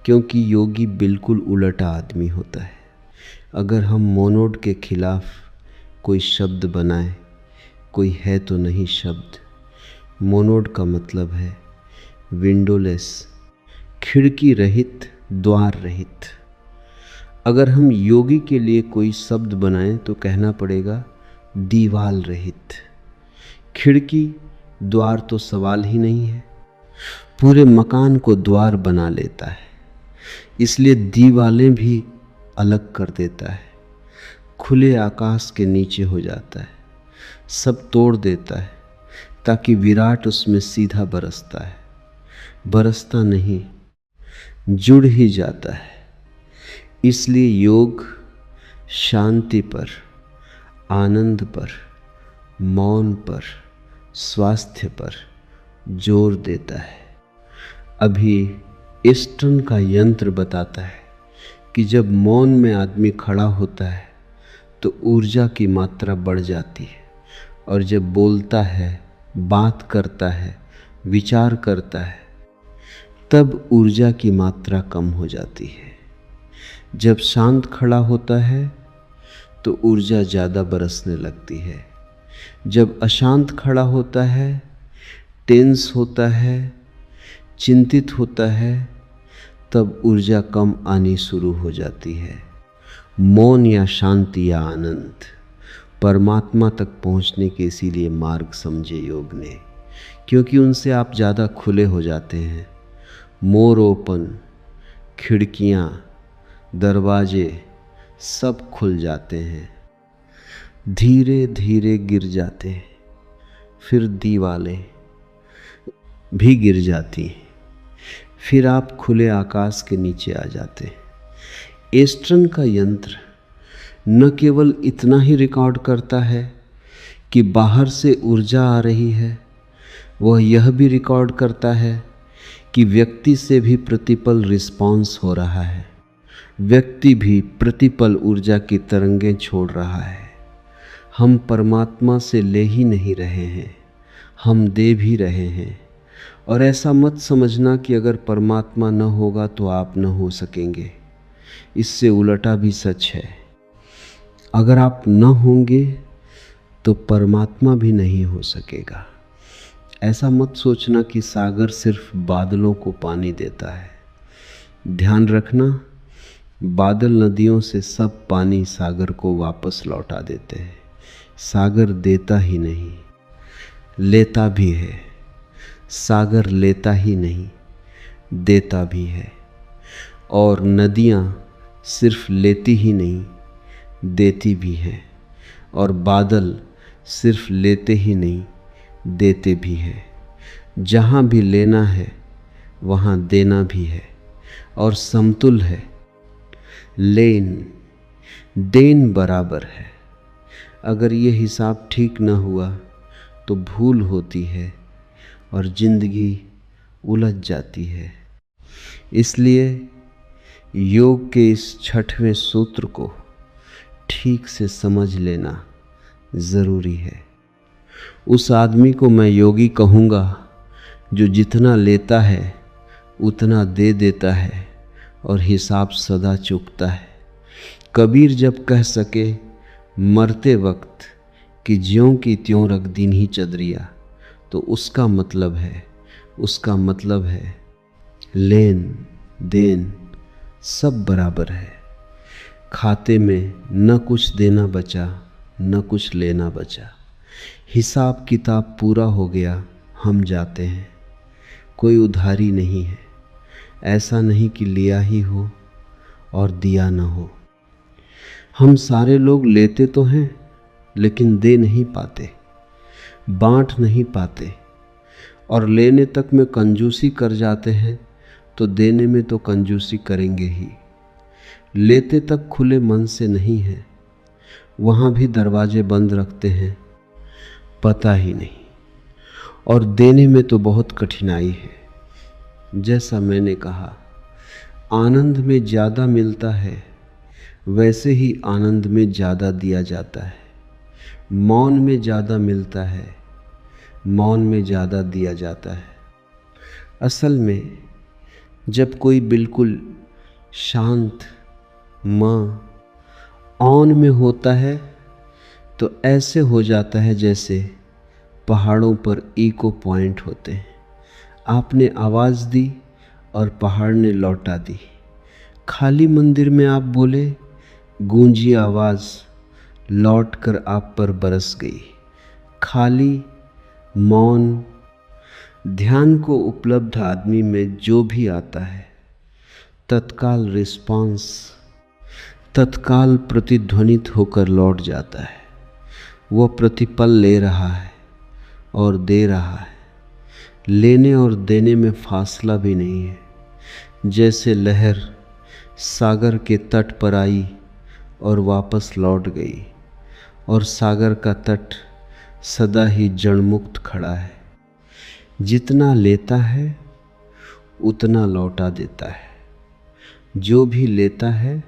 क्योंकि योगी बिल्कुल उलटा आदमी होता है। अगर हम मोनोड के खिलाफ कोई शब्द बनाएं, कोई है तो नहीं शब्द। मोनोड का मतलब है विंडोलेस, खिड़की रहित, द्वार रहित। अगर हम योगी के लिए कोई शब्द बनाएं तो कहना पड़ेगा दीवाल रहित। खिड़की द्वार तो सवाल ही नहीं है, पूरे मकान को द्वार बना लेता है, इसलिए दीवालें भी अलग कर देता है। खुले आकाश के नीचे हो जाता है, सब तोड़ देता है ताकि विराट उसमें सीधा बरसता है। बरसता नहीं, जुड़ ही जाता है। इसलिए योग शांति पर, आनंद पर, मौन पर, स्वास्थ्य पर जोर देता है। अभी एस्ट्रन का यंत्र बताता है कि जब मौन में आदमी खड़ा होता है तो ऊर्जा की मात्रा बढ़ जाती है, और जब बोलता है, बात करता है, विचार करता है, तब ऊर्जा की मात्रा कम हो जाती है। जब शांत खड़ा होता है तो ऊर्जा ज़्यादा बरसने लगती है। जब अशांत खड़ा होता है, टेंस होता है, चिंतित होता है, तब ऊर्जा कम आनी शुरू हो जाती है। मौन या शांति या आनंद परमात्मा तक पहुंचने के इसीलिए मार्ग समझे योग ने, क्योंकि उनसे आप ज़्यादा खुले हो जाते हैं। मोर ओपन, खिड़कियाँ, दरवाजे सब खुल जाते हैं। धीरे धीरे गिर जाते हैं, फिर दीवारें भी गिर जाती हैं, फिर आप खुले आकाश के नीचे आ जाते हैं। एस्ट्रन का यंत्र न केवल इतना ही रिकॉर्ड करता है कि बाहर से ऊर्जा आ रही है, वह यह भी रिकॉर्ड करता है कि व्यक्ति से भी प्रतिपल रिस्पॉन्स हो रहा है, व्यक्ति भी प्रतिपल ऊर्जा की तरंगें छोड़ रहा है। हम परमात्मा से ले ही नहीं रहे हैं, हम दे भी रहे हैं। और ऐसा मत समझना कि अगर परमात्मा न होगा तो आप न हो सकेंगे, इससे उलटा भी सच है। अगर आप न होंगे तो परमात्मा भी नहीं हो सकेगा। ऐसा मत सोचना कि सागर सिर्फ बादलों को पानी देता है। ध्यान रखना, बादल नदियों से सब पानी सागर को वापस लौटा देते हैं। सागर देता ही नहीं, लेता भी है। सागर लेता ही नहीं, देता भी है। और नदियाँ सिर्फ लेती ही नहीं, देती भी हैं। और बादल सिर्फ लेते ही नहीं, देते भी हैं। जहाँ भी लेना है वहाँ देना भी है, और समतुल है। लेन देन बराबर है। अगर ये हिसाब ठीक न हुआ तो भूल होती है और जिंदगी उलझ जाती है। इसलिए योग के इस 6वें सूत्र को ठीक से समझ लेना ज़रूरी है। उस आदमी को मैं योगी कहूँगा जो जितना लेता है उतना दे देता है और हिसाब सदा चुकता है। कबीर जब कह सके मरते वक्त कि ज्यों की त्यों रख दीन्ही चदरिया, तो उसका मतलब है लेन देन सब बराबर है। खाते में न कुछ देना बचा, न कुछ लेना बचा। हिसाब किताब पूरा हो गया, हम जाते हैं। कोई उधारी नहीं है। ऐसा नहीं कि लिया ही हो और दिया न हो। हम सारे लोग लेते तो हैं लेकिन दे नहीं पाते, बांट नहीं पाते। और लेने तक में कंजूसी कर जाते हैं तो देने में तो कंजूसी करेंगे ही। लेते तक खुले मन से नहीं है, वहाँ भी दरवाजे बंद रखते हैं, पता ही नहीं। और देने में तो बहुत कठिनाई है। जैसा मैंने कहा, आनंद में ज़्यादा मिलता है, वैसे ही आनंद में ज़्यादा दिया जाता है। मौन में ज़्यादा मिलता है, मौन में ज़्यादा दिया जाता है। असल में जब कोई बिल्कुल शांत ऑन में होता है तो ऐसे हो जाता है जैसे पहाड़ों पर इको पॉइंट होते हैं। आपने आवाज़ दी और पहाड़ ने लौटा दी। खाली मंदिर में आप बोले, गूंजी आवाज़ लौट कर आप पर बरस गई। खाली मौन ध्यान को उपलब्ध आदमी में जो भी आता है, तत्काल रिस्पांस, तत्काल प्रतिध्वनित होकर लौट जाता है। वह प्रतिपल ले रहा है और दे रहा है। लेने और देने में फासला भी नहीं है। जैसे लहर सागर के तट पर आई और वापस लौट गई, और सागर का तट सदा ही जड़मुक्त खड़ा है। जितना लेता है उतना लौटा देता है, जो भी लेता है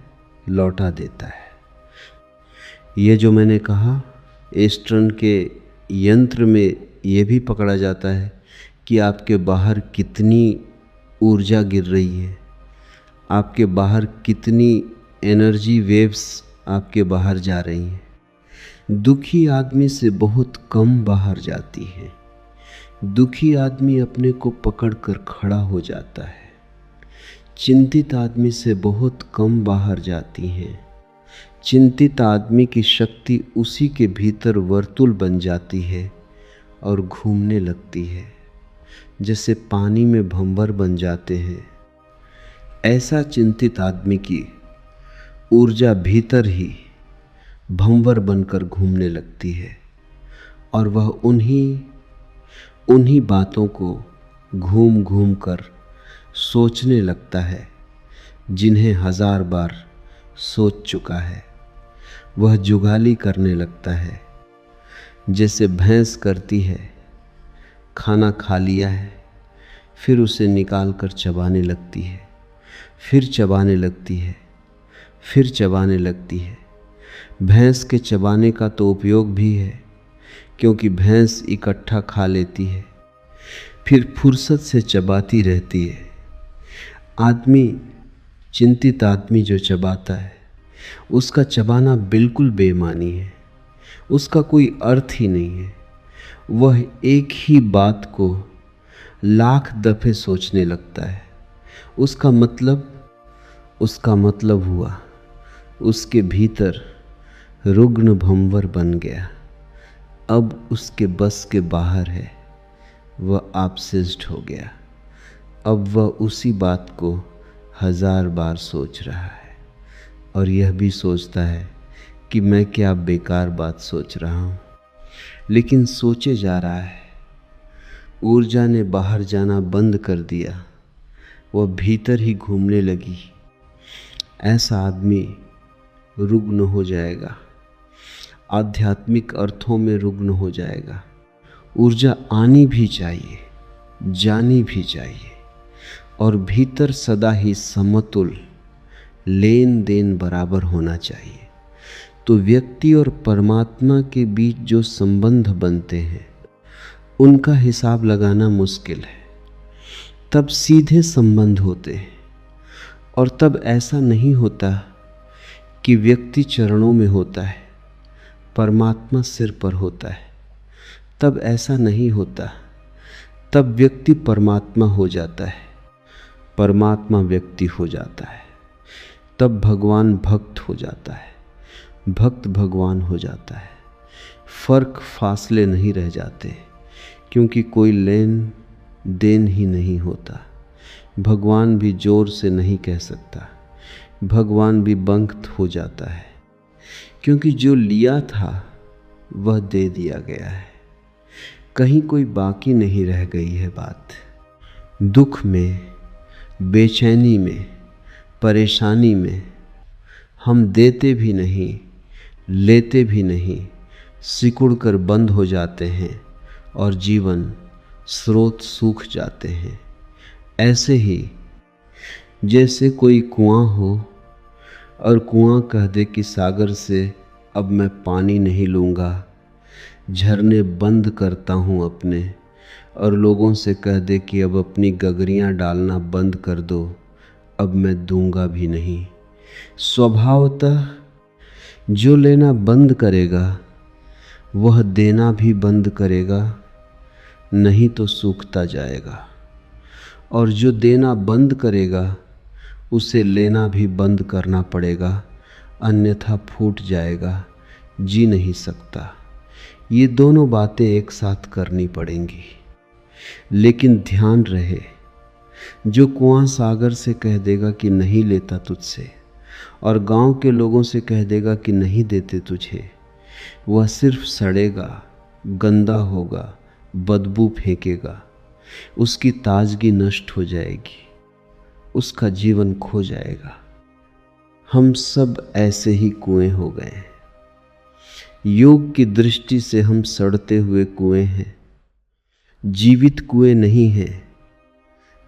लौटा देता है। ये जो मैंने कहा, एस्ट्रन के यंत्र में ये भी पकड़ा जाता है कि आपके बाहर कितनी ऊर्जा गिर रही है, आपके बाहर कितनी एनर्जी वेव्स आपके बाहर जा रही हैं। दुखी आदमी से बहुत कम बाहर जाती है। दुखी आदमी अपने को पकड़कर खड़ा हो जाता है। चिंतित आदमी से बहुत कम बाहर जाती हैं। चिंतित आदमी की शक्ति उसी के भीतर वर्तुल बन जाती है और घूमने लगती है, जैसे पानी में भंवर बन जाते हैं। ऐसा चिंतित आदमी की ऊर्जा भीतर ही भंवर बनकर घूमने लगती है और वह उन्हीं बातों को घूम घूम कर सोचने लगता है जिन्हें 1000 बार सोच चुका है। वह जुगाली करने लगता है, जैसे भैंस करती है। खाना खा लिया है, फिर उसे निकाल कर चबाने लगती है, फिर चबाने लगती है, फिर चबाने लगती है। भैंस के चबाने का तो उपयोग भी है, क्योंकि भैंस इकट्ठा खा लेती है, फिर फुर्सत से चबाती रहती है। चिंतित आदमी जो चबाता है, उसका चबाना बिल्कुल बेमानी है, उसका कोई अर्थ ही नहीं है। वह एक ही बात को लाख दफे सोचने लगता है। उसका मतलब हुआ उसके भीतर रुग्ण भंवर बन गया। अब उसके बस के बाहर है, वह ऑब्सेस्ड हो गया। अब वह उसी बात को 1000 बार सोच रहा है और यह भी सोचता है कि मैं क्या बेकार बात सोच रहा हूँ, लेकिन सोचे जा रहा है। ऊर्जा ने बाहर जाना बंद कर दिया, वह भीतर ही घूमने लगी। ऐसा आदमी रुग्ण हो जाएगा, आध्यात्मिक अर्थों में रुग्ण हो जाएगा। ऊर्जा आनी भी चाहिए, जानी भी चाहिए, और भीतर सदा ही समतुल लेन देन बराबर होना चाहिए। तो व्यक्ति और परमात्मा के बीच जो संबंध बनते हैं, उनका हिसाब लगाना मुश्किल है। तब सीधे संबंध होते हैं, और तब ऐसा नहीं होता कि व्यक्ति चरणों में होता है, परमात्मा सिर पर होता है। तब ऐसा नहीं होता। तब व्यक्ति परमात्मा हो जाता है, परमात्मा व्यक्ति हो जाता है। तब भगवान भक्त हो जाता है, भक्त भगवान हो जाता है। फर्क फासले नहीं रह जाते, क्योंकि कोई लेन देन ही नहीं होता। भगवान भी जोर से नहीं कह सकता, भगवान भी बंक हो जाता है, क्योंकि जो लिया था वह दे दिया गया है। कहीं कोई बाकी नहीं रह गई है बात। दुख में, बेचैनी में, परेशानी में हम देते भी नहीं, लेते भी नहीं, सिकुड़ कर बंद हो जाते हैं और जीवन स्रोत सूख जाते हैं। ऐसे ही जैसे कोई कुआं हो और कुआं कह दे कि सागर से अब मैं पानी नहीं लूँगा, झरने बंद करता हूँ अपने, और लोगों से कह दे कि अब अपनी गगरियाँ डालना बंद कर दो, अब मैं दूंगा भी नहीं। स्वभावतः जो लेना बंद करेगा वह देना भी बंद करेगा, नहीं तो सूखता जाएगा। और जो देना बंद करेगा उसे लेना भी बंद करना पड़ेगा, अन्यथा फूट जाएगा, जी नहीं सकता। ये दोनों बातें एक साथ करनी पड़ेंगी। लेकिन ध्यान रहे, जो कुआं सागर से कह देगा कि नहीं लेता तुझसे, और गांव के लोगों से कह देगा कि नहीं देते तुझे, वह सिर्फ सड़ेगा, गंदा होगा, बदबू फेंकेगा, उसकी ताजगी नष्ट हो जाएगी, उसका जीवन खो जाएगा। हम सब ऐसे ही कुएं हो गए हैं। योग की दृष्टि से हम सड़ते हुए कुएं हैं, जीवित कुएं नहीं हैं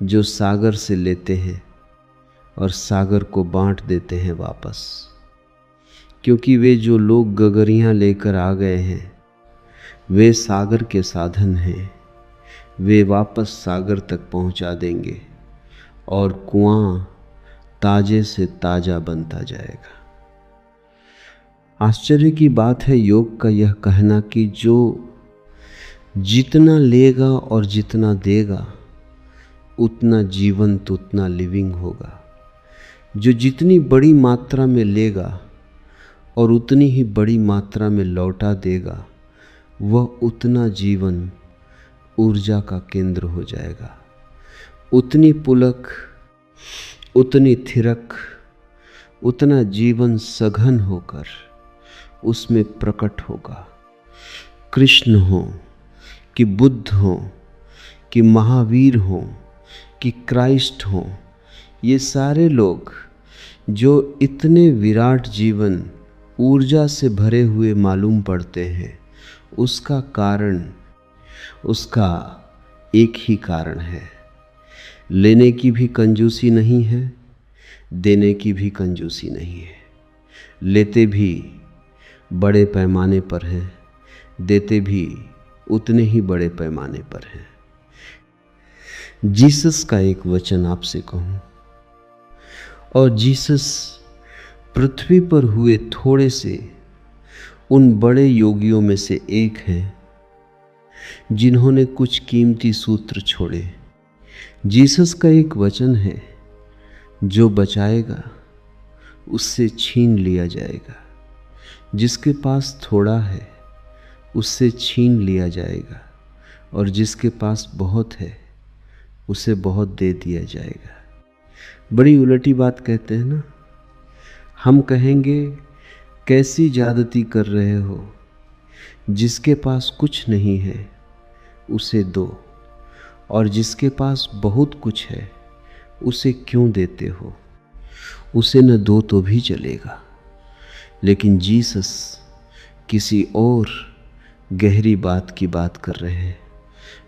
जो सागर से लेते हैं और सागर को बांट देते हैं वापस। क्योंकि वे जो लोग गगरियां लेकर आ गए हैं वे सागर के साधन हैं, वे वापस सागर तक पहुंचा देंगे और कुआं ताजे से ताजा बनता जाएगा। आश्चर्य की बात है योग का यह कहना कि जो जितना लेगा और जितना देगा उतना जीवंत, उतना लिविंग होगा। जो जितनी बड़ी मात्रा में लेगा और उतनी ही बड़ी मात्रा में लौटा देगा, वह उतना जीवन ऊर्जा का केंद्र हो जाएगा। उतनी पुलक, उतनी थिरक, उतना जीवन सघन होकर, उसमें प्रकट होगा। कृष्ण हो कि बुद्ध हो कि महावीर हो कि क्राइस्ट हो, ये सारे लोग जो इतने विराट जीवन ऊर्जा से भरे हुए मालूम पड़ते हैं, उसका कारण, उसका एक ही कारण है। लेने की भी कंजूसी नहीं है, देने की भी कंजूसी नहीं है। लेते भी बड़े पैमाने पर हैं, देते भी उतने ही बड़े पैमाने पर हैं। जीसस का एक वचन आपसे कहूं, और जीसस पृथ्वी पर हुए थोड़े से उन बड़े योगियों में से एक हैं जिन्होंने कुछ कीमती सूत्र छोड़े। जीसस का एक वचन है, जो बचाएगा उससे छीन लिया जाएगा, जिसके पास थोड़ा है उससे छीन लिया जाएगा, और जिसके पास बहुत है उसे बहुत दे दिया जाएगा। बड़ी उलटी बात कहते हैं ना। हम कहेंगे कैसी ज्यादती कर रहे हो, जिसके पास कुछ नहीं है उसे दो, और जिसके पास बहुत कुछ है उसे क्यों देते हो? उसे न दो तो भी चलेगा। लेकिन जीसस किसी और गहरी बात की बात कर रहे हैं।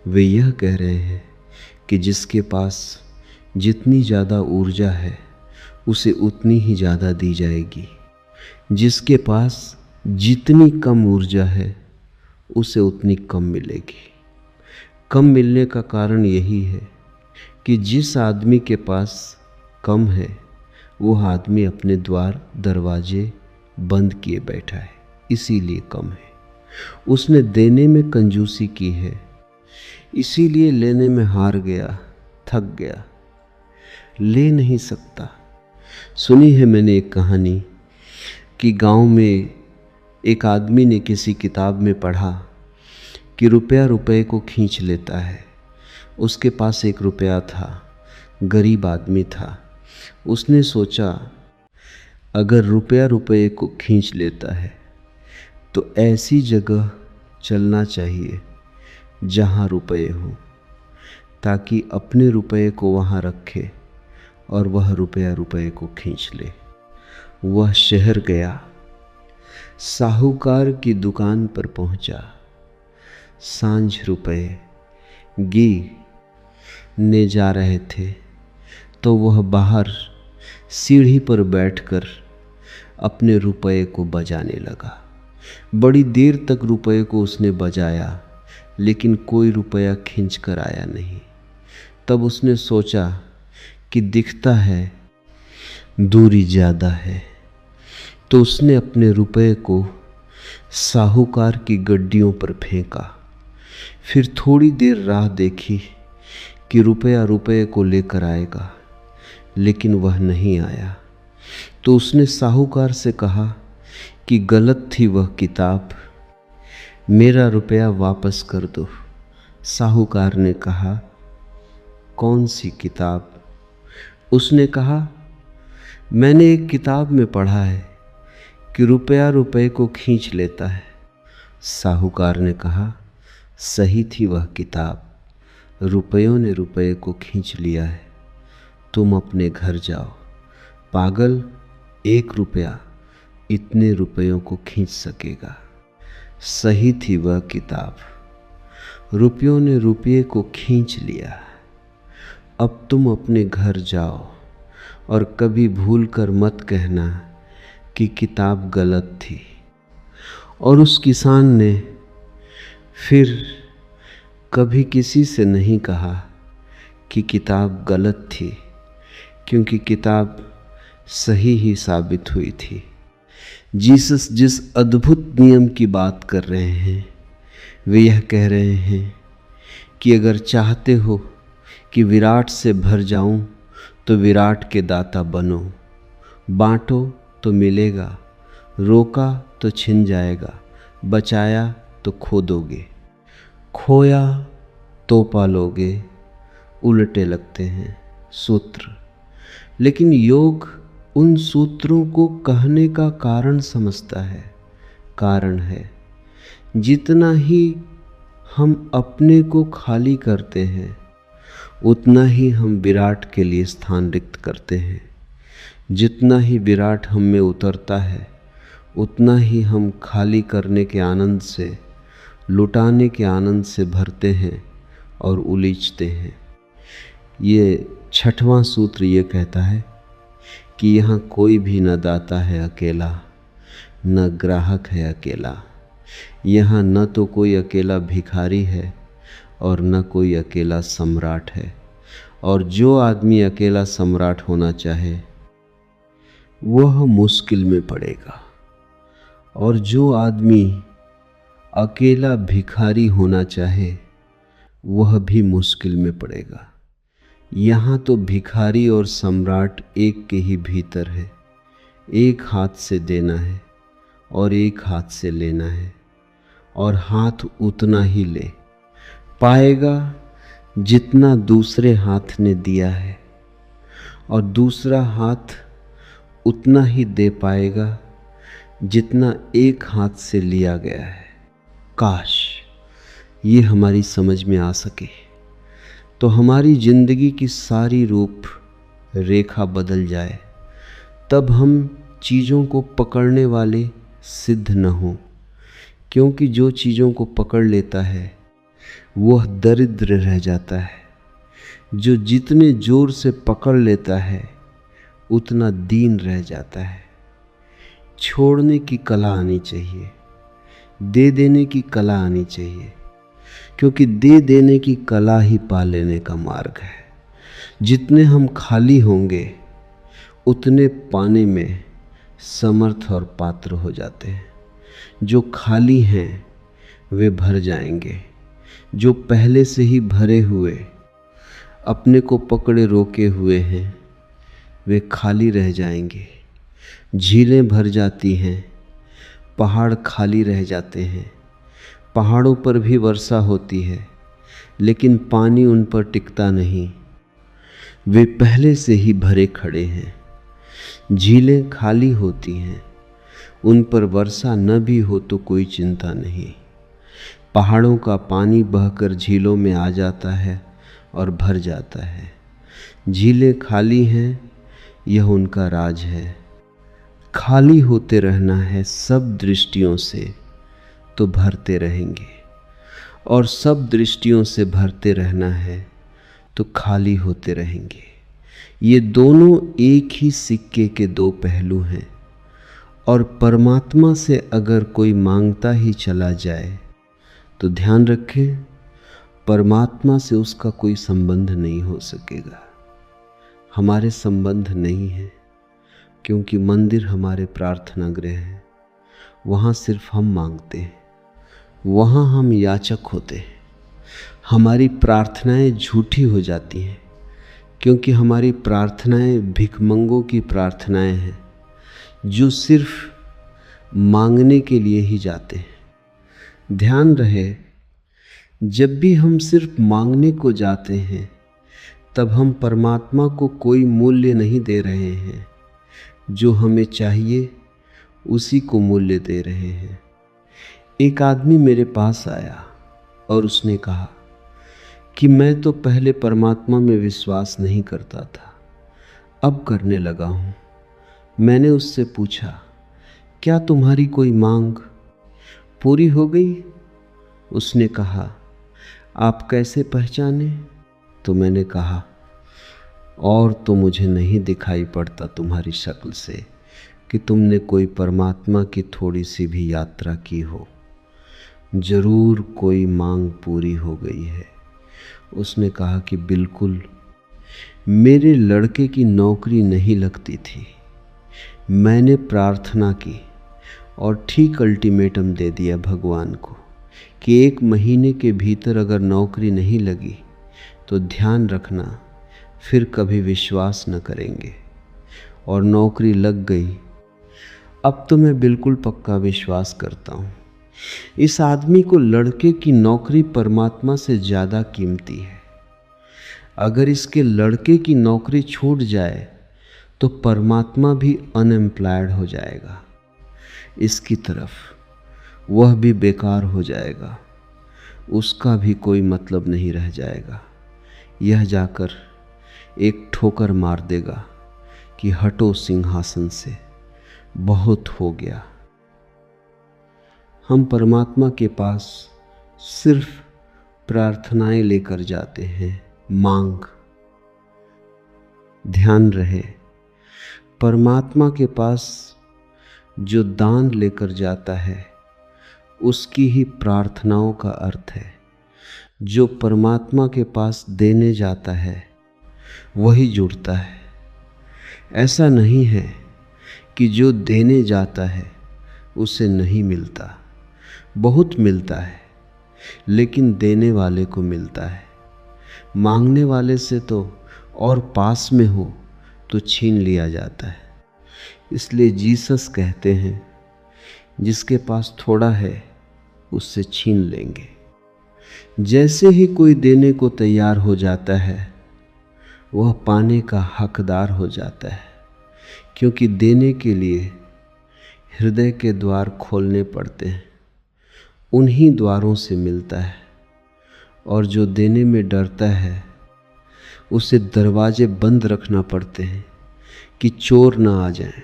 वे यह कह रहे हैं कि जिसके पास जितनी ज़्यादा ऊर्जा है उसे उतनी ही ज़्यादा दी जाएगी, जिसके पास जितनी कम ऊर्जा है उसे उतनी कम मिलेगी। कम मिलने का कारण यही है कि जिस आदमी के पास कम है वह आदमी अपने द्वार दरवाजे बंद किए बैठा है, इसीलिए कम है। उसने देने में कंजूसी की है, इसीलिए लेने में हार गया, थक गया, ले नहीं सकता। सुनी है मैंने एक कहानी कि गांव में एक आदमी ने किसी किताब में पढ़ा कि रुपया रुपये को खींच लेता है। उसके पास एक रुपया था, गरीब आदमी था। उसने सोचा अगर रुपया रुपये को खींच लेता है तो ऐसी जगह चलना चाहिए जहाँ रुपये हो, ताकि अपने रुपये को वहाँ रखे और वह रुपया रुपये को खींच ले। वह शहर गया, साहूकार की दुकान पर पहुंचा। सांझ रुपये गिनने जा रहे थे तो वह बाहर सीढ़ी पर बैठकर अपने रुपये को बजाने लगा। बड़ी देर तक रुपये को उसने बजाया, लेकिन कोई रुपया खींच कर आया नहीं। तब उसने सोचा कि दिखता है दूरी ज़्यादा है, तो उसने अपने रुपये को साहूकार की गड्डियों पर फेंका। फिर थोड़ी देर राह देखी कि रुपया रुपये को लेकर आएगा, लेकिन वह नहीं आया। तो उसने साहूकार से कहा कि गलत थी वह किताब, मेरा रुपया वापस कर दो। साहूकार ने कहा कौन सी किताब? उसने कहा मैंने एक किताब में पढ़ा है कि रुपया रुपये को खींच लेता है। साहूकार ने कहा सही थी वह किताब, रुपयों ने रुपये को खींच लिया है, तुम अपने घर जाओ। पागल, 1 रुपया इतने रुपयों को खींच सकेगा। सही थी वह किताब, रुपयों ने रुपये को खींच लिया। अब तुम अपने घर जाओ और कभी भूल कर मत कहना कि किताब गलत थी। और उस किसान ने फिर कभी किसी से नहीं कहा कि किताब गलत थी, क्योंकि किताब सही ही साबित हुई थी। जीसस जिस अद्भुत नियम की बात कर रहे हैं, वे यह कह रहे हैं कि अगर चाहते हो कि विराट से भर जाऊं तो विराट के दाता बनो। बांटो तो मिलेगा, रोका तो छिन जाएगा, बचाया तो खो दोगे, खोया तो पालोगे। उल्टे लगते हैं सूत्र, लेकिन योग उन सूत्रों को कहने का कारण समझता है, कारण है। जितना ही हम अपने को खाली करते हैं उतना ही हम विराट के लिए स्थान रिक्त करते हैं। जितना ही विराट हम में उतरता है उतना ही हम खाली करने के आनंद से, लुटाने के आनंद से भरते हैं और उलीचते हैं। ये 6वां सूत्र ये कहता है कि यहाँ कोई भी न दाता है अकेला, न ग्राहक है अकेला। यहाँ न तो कोई अकेला भिखारी है और न कोई अकेला सम्राट है। और जो आदमी अकेला सम्राट होना चाहे वह मुश्किल में पड़ेगा, और जो आदमी अकेला भिखारी होना चाहे वह भी मुश्किल में पड़ेगा। यहाँ तो भिखारी और सम्राट एक के ही भीतर है। एक हाथ से देना है और एक हाथ से लेना है, और हाथ उतना ही ले पाएगा जितना दूसरे हाथ ने दिया है, और दूसरा हाथ उतना ही दे पाएगा जितना एक हाथ से लिया गया है। काश ये हमारी समझ में आ सके तो हमारी जिंदगी की सारी रूप रेखा बदल जाए। तब हम चीज़ों को पकड़ने वाले सिद्ध न हों, क्योंकि जो चीज़ों को पकड़ लेता है वह दरिद्र रह जाता है। जो जितने जोर से पकड़ लेता है उतना दीन रह जाता है। छोड़ने की कला आनी चाहिए, दे देने की कला आनी चाहिए, क्योंकि दे देने की कला ही पा लेने का मार्ग है। जितने हम खाली होंगे उतने पाने में समर्थ और पात्र हो जाते हैं। जो खाली हैं वे भर जाएंगे। जो पहले से ही भरे हुए, अपने को पकड़े रोके हुए हैं, वे खाली रह जाएंगे। झीलें भर जाती हैं, पहाड़ खाली रह जाते हैं। पहाड़ों पर भी वर्षा होती है लेकिन पानी उन पर टिकता नहीं, वे पहले से ही भरे खड़े हैं। झीलें खाली होती हैं, उन पर वर्षा न भी हो तो कोई चिंता नहीं। पहाड़ों का पानी बहकर झीलों में आ जाता है और भर जाता है। झीलें खाली हैं, यह उनका राज है। खाली होते रहना है सब दृष्टियों से तो भरते रहेंगे, और सब दृष्टियों से भरते रहना है तो खाली होते रहेंगे। ये दोनों एक ही सिक्के के दो पहलू हैं, और परमात्मा से अगर कोई मांगता ही चला जाए तो ध्यान रखें, परमात्मा से उसका कोई संबंध नहीं हो सकेगा। हमारे संबंध नहीं है, क्योंकि मंदिर हमारे प्रार्थना गृह है। वहाँ सिर्फ हम मांगते हैं, वहाँ हम याचक होते हैं। हमारी प्रार्थनाएं झूठी हो जाती हैं, क्योंकि हमारी प्रार्थनाएं भिखमंगों की प्रार्थनाएं हैं जो सिर्फ मांगने के लिए ही जाते हैं। ध्यान रहे, जब भी हम सिर्फ मांगने को जाते हैं तब हम परमात्मा को कोई मूल्य नहीं दे रहे हैं। जो हमें चाहिए उसी को मूल्य दे रहे हैं। एक आदमी मेरे पास आया और उसने कहा कि मैं तो पहले परमात्मा में विश्वास नहीं करता था, अब करने लगा हूँ। मैंने उससे पूछा, क्या तुम्हारी कोई मांग पूरी हो गई? उसने कहा, आप कैसे पहचाने? तो मैंने कहा, और तो मुझे नहीं दिखाई पड़ता तुम्हारी शक्ल से कि तुमने कोई परमात्मा की थोड़ी सी भी यात्रा की हो। जरूर कोई मांग पूरी हो गई है। उसने कहा कि बिल्कुल, मेरे लड़के की नौकरी नहीं लगती थी। मैंने प्रार्थना की और ठीक अल्टीमेटम दे दिया भगवान को कि 1 महीने के भीतर अगर नौकरी नहीं लगी तो ध्यान रखना, फिर कभी विश्वास न करेंगे। और नौकरी लग गई। अब तो मैं बिल्कुल पक्का विश्वास करता हूँ। इस आदमी को लड़के की नौकरी परमात्मा से ज़्यादा कीमती है। अगर इसके लड़के की नौकरी छूट जाए तो परमात्मा भी अनएम्प्लॉयड हो जाएगा। इसकी तरफ वह भी बेकार हो जाएगा, उसका भी कोई मतलब नहीं रह जाएगा। यह जाकर एक ठोकर मार देगा कि हटो सिंहासन से, बहुत हो गया। हम परमात्मा के पास सिर्फ प्रार्थनाएं लेकर जाते हैं, मांग। ध्यान रहे, परमात्मा के पास जो दान लेकर जाता है उसकी ही प्रार्थनाओं का अर्थ है। जो परमात्मा के पास देने जाता है वही जुड़ता है। ऐसा नहीं है कि जो देने जाता है उसे नहीं मिलता, बहुत मिलता है, लेकिन देने वाले को मिलता है। मांगने वाले से तो और पास में हो तो छीन लिया जाता है। इसलिए जीसस कहते हैं, जिसके पास थोड़ा है उससे छीन लेंगे। जैसे ही कोई देने को तैयार हो जाता है वह पाने का हकदार हो जाता है, क्योंकि देने के लिए हृदय के द्वार खोलने पड़ते हैं, उन्हीं द्वारों से मिलता है। और जो देने में डरता है उसे दरवाजे बंद रखना पड़ते हैं कि चोर ना आ जाएं,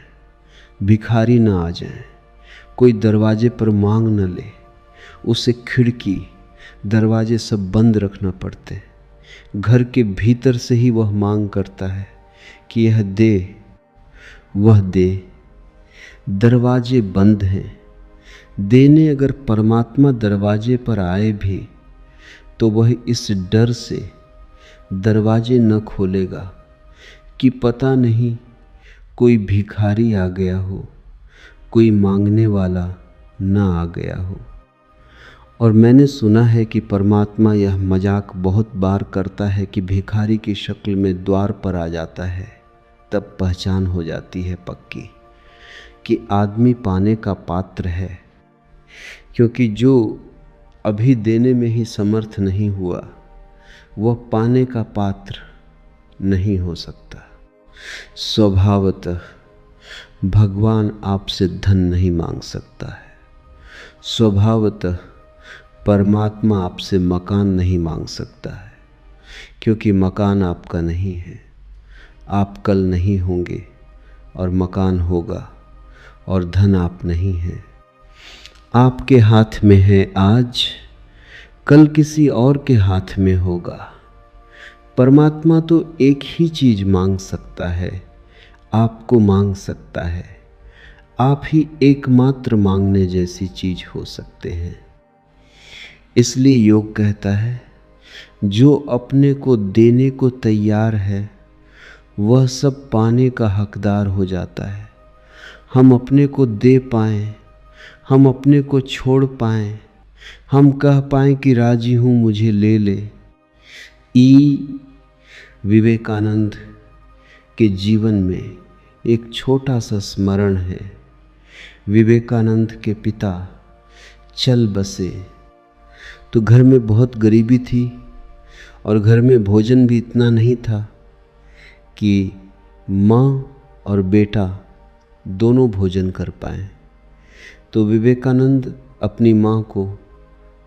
भिखारी ना आ जाएं, कोई दरवाजे पर मांग न ले। उसे खिड़की दरवाजे सब बंद रखना पड़ते हैं। घर के भीतर से ही वह मांग करता है कि यह दे, वह दे। दरवाजे बंद हैं। देने अगर परमात्मा दरवाजे पर आए भी तो वह इस डर से दरवाजे न खोलेगा कि पता नहीं कोई भिखारी आ गया हो, कोई मांगने वाला न आ गया हो। और मैंने सुना है कि परमात्मा यह मजाक बहुत बार करता है कि भिखारी की शक्ल में द्वार पर आ जाता है, तब पहचान हो जाती है पक्की कि आदमी पाने का पात्र है। क्योंकि जो अभी देने में ही समर्थ नहीं हुआ वह पाने का पात्र नहीं हो सकता। स्वभावतः भगवान आपसे धन नहीं मांग सकता है। स्वभावतः परमात्मा आपसे मकान नहीं मांग सकता है, क्योंकि मकान आपका नहीं है। आप कल नहीं होंगे और मकान होगा, और धन आप नहीं हैं। आपके हाथ में है आज, कल किसी और के हाथ में होगा। परमात्मा तो एक ही चीज मांग सकता है, आपको मांग सकता है। आप ही एकमात्र मांगने जैसी चीज हो सकते हैं। इसलिए योग कहता है, जो अपने को देने को तैयार है वह सब पाने का हकदार हो जाता है। हम अपने को दे पाएं, हम अपने को छोड़ पाएं, हम कह पाएं कि राजी हूँ मुझे ले ले। विवेकानंद के जीवन में एक छोटा सा स्मरण है। विवेकानंद के पिता चल बसे तो घर में बहुत गरीबी थी और घर में भोजन भी इतना नहीं था कि माँ और बेटा दोनों भोजन कर पाएं। तो विवेकानंद अपनी माँ को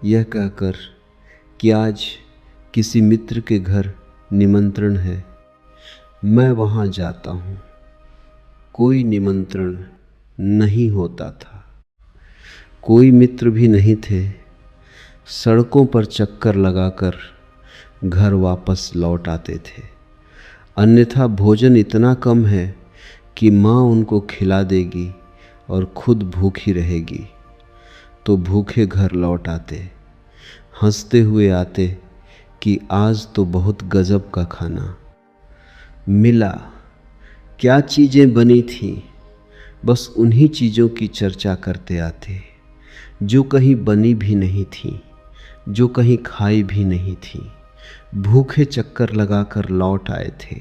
यह कहकर कि आज किसी मित्र के घर निमंत्रण है, मैं वहाँ जाता हूँ। कोई निमंत्रण नहीं होता था, कोई मित्र भी नहीं थे। सड़कों पर चक्कर लगाकर घर वापस लौट आते थे। अन्यथा भोजन इतना कम है कि माँ उनको खिला देगी और खुद भूखी रहेगी। तो भूखे घर लौट आते, हंसते हुए आते कि आज तो बहुत गजब का खाना मिला। क्या चीज़ें बनी थीं, बस उन्हीं चीज़ों की चर्चा करते आते जो कहीं बनी भी नहीं थी, जो कहीं खाई भी नहीं थी। भूखे चक्कर लगाकर लौट आए थे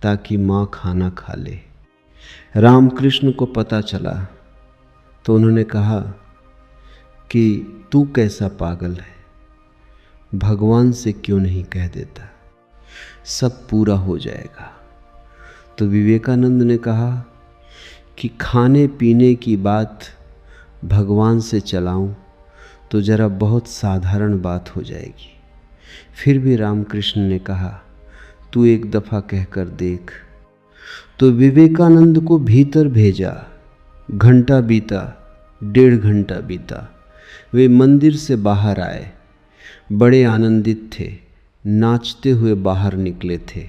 ताकि माँ खाना खा ले। रामकृष्ण को पता चला तो उन्होंने कहा कि तू कैसा पागल है, भगवान से क्यों नहीं कह देता, सब पूरा हो जाएगा। तो विवेकानंद ने कहा कि खाने पीने की बात भगवान से चलाऊं तो जरा बहुत साधारण बात हो जाएगी। फिर भी रामकृष्ण ने कहा, तू एक दफ़ा कहकर देख। तो विवेकानंद को भीतर भेजा। घंटा बीता, 1.5 घंटा बीता। वे मंदिर से बाहर आए, बड़े आनंदित थे, नाचते हुए बाहर निकले थे।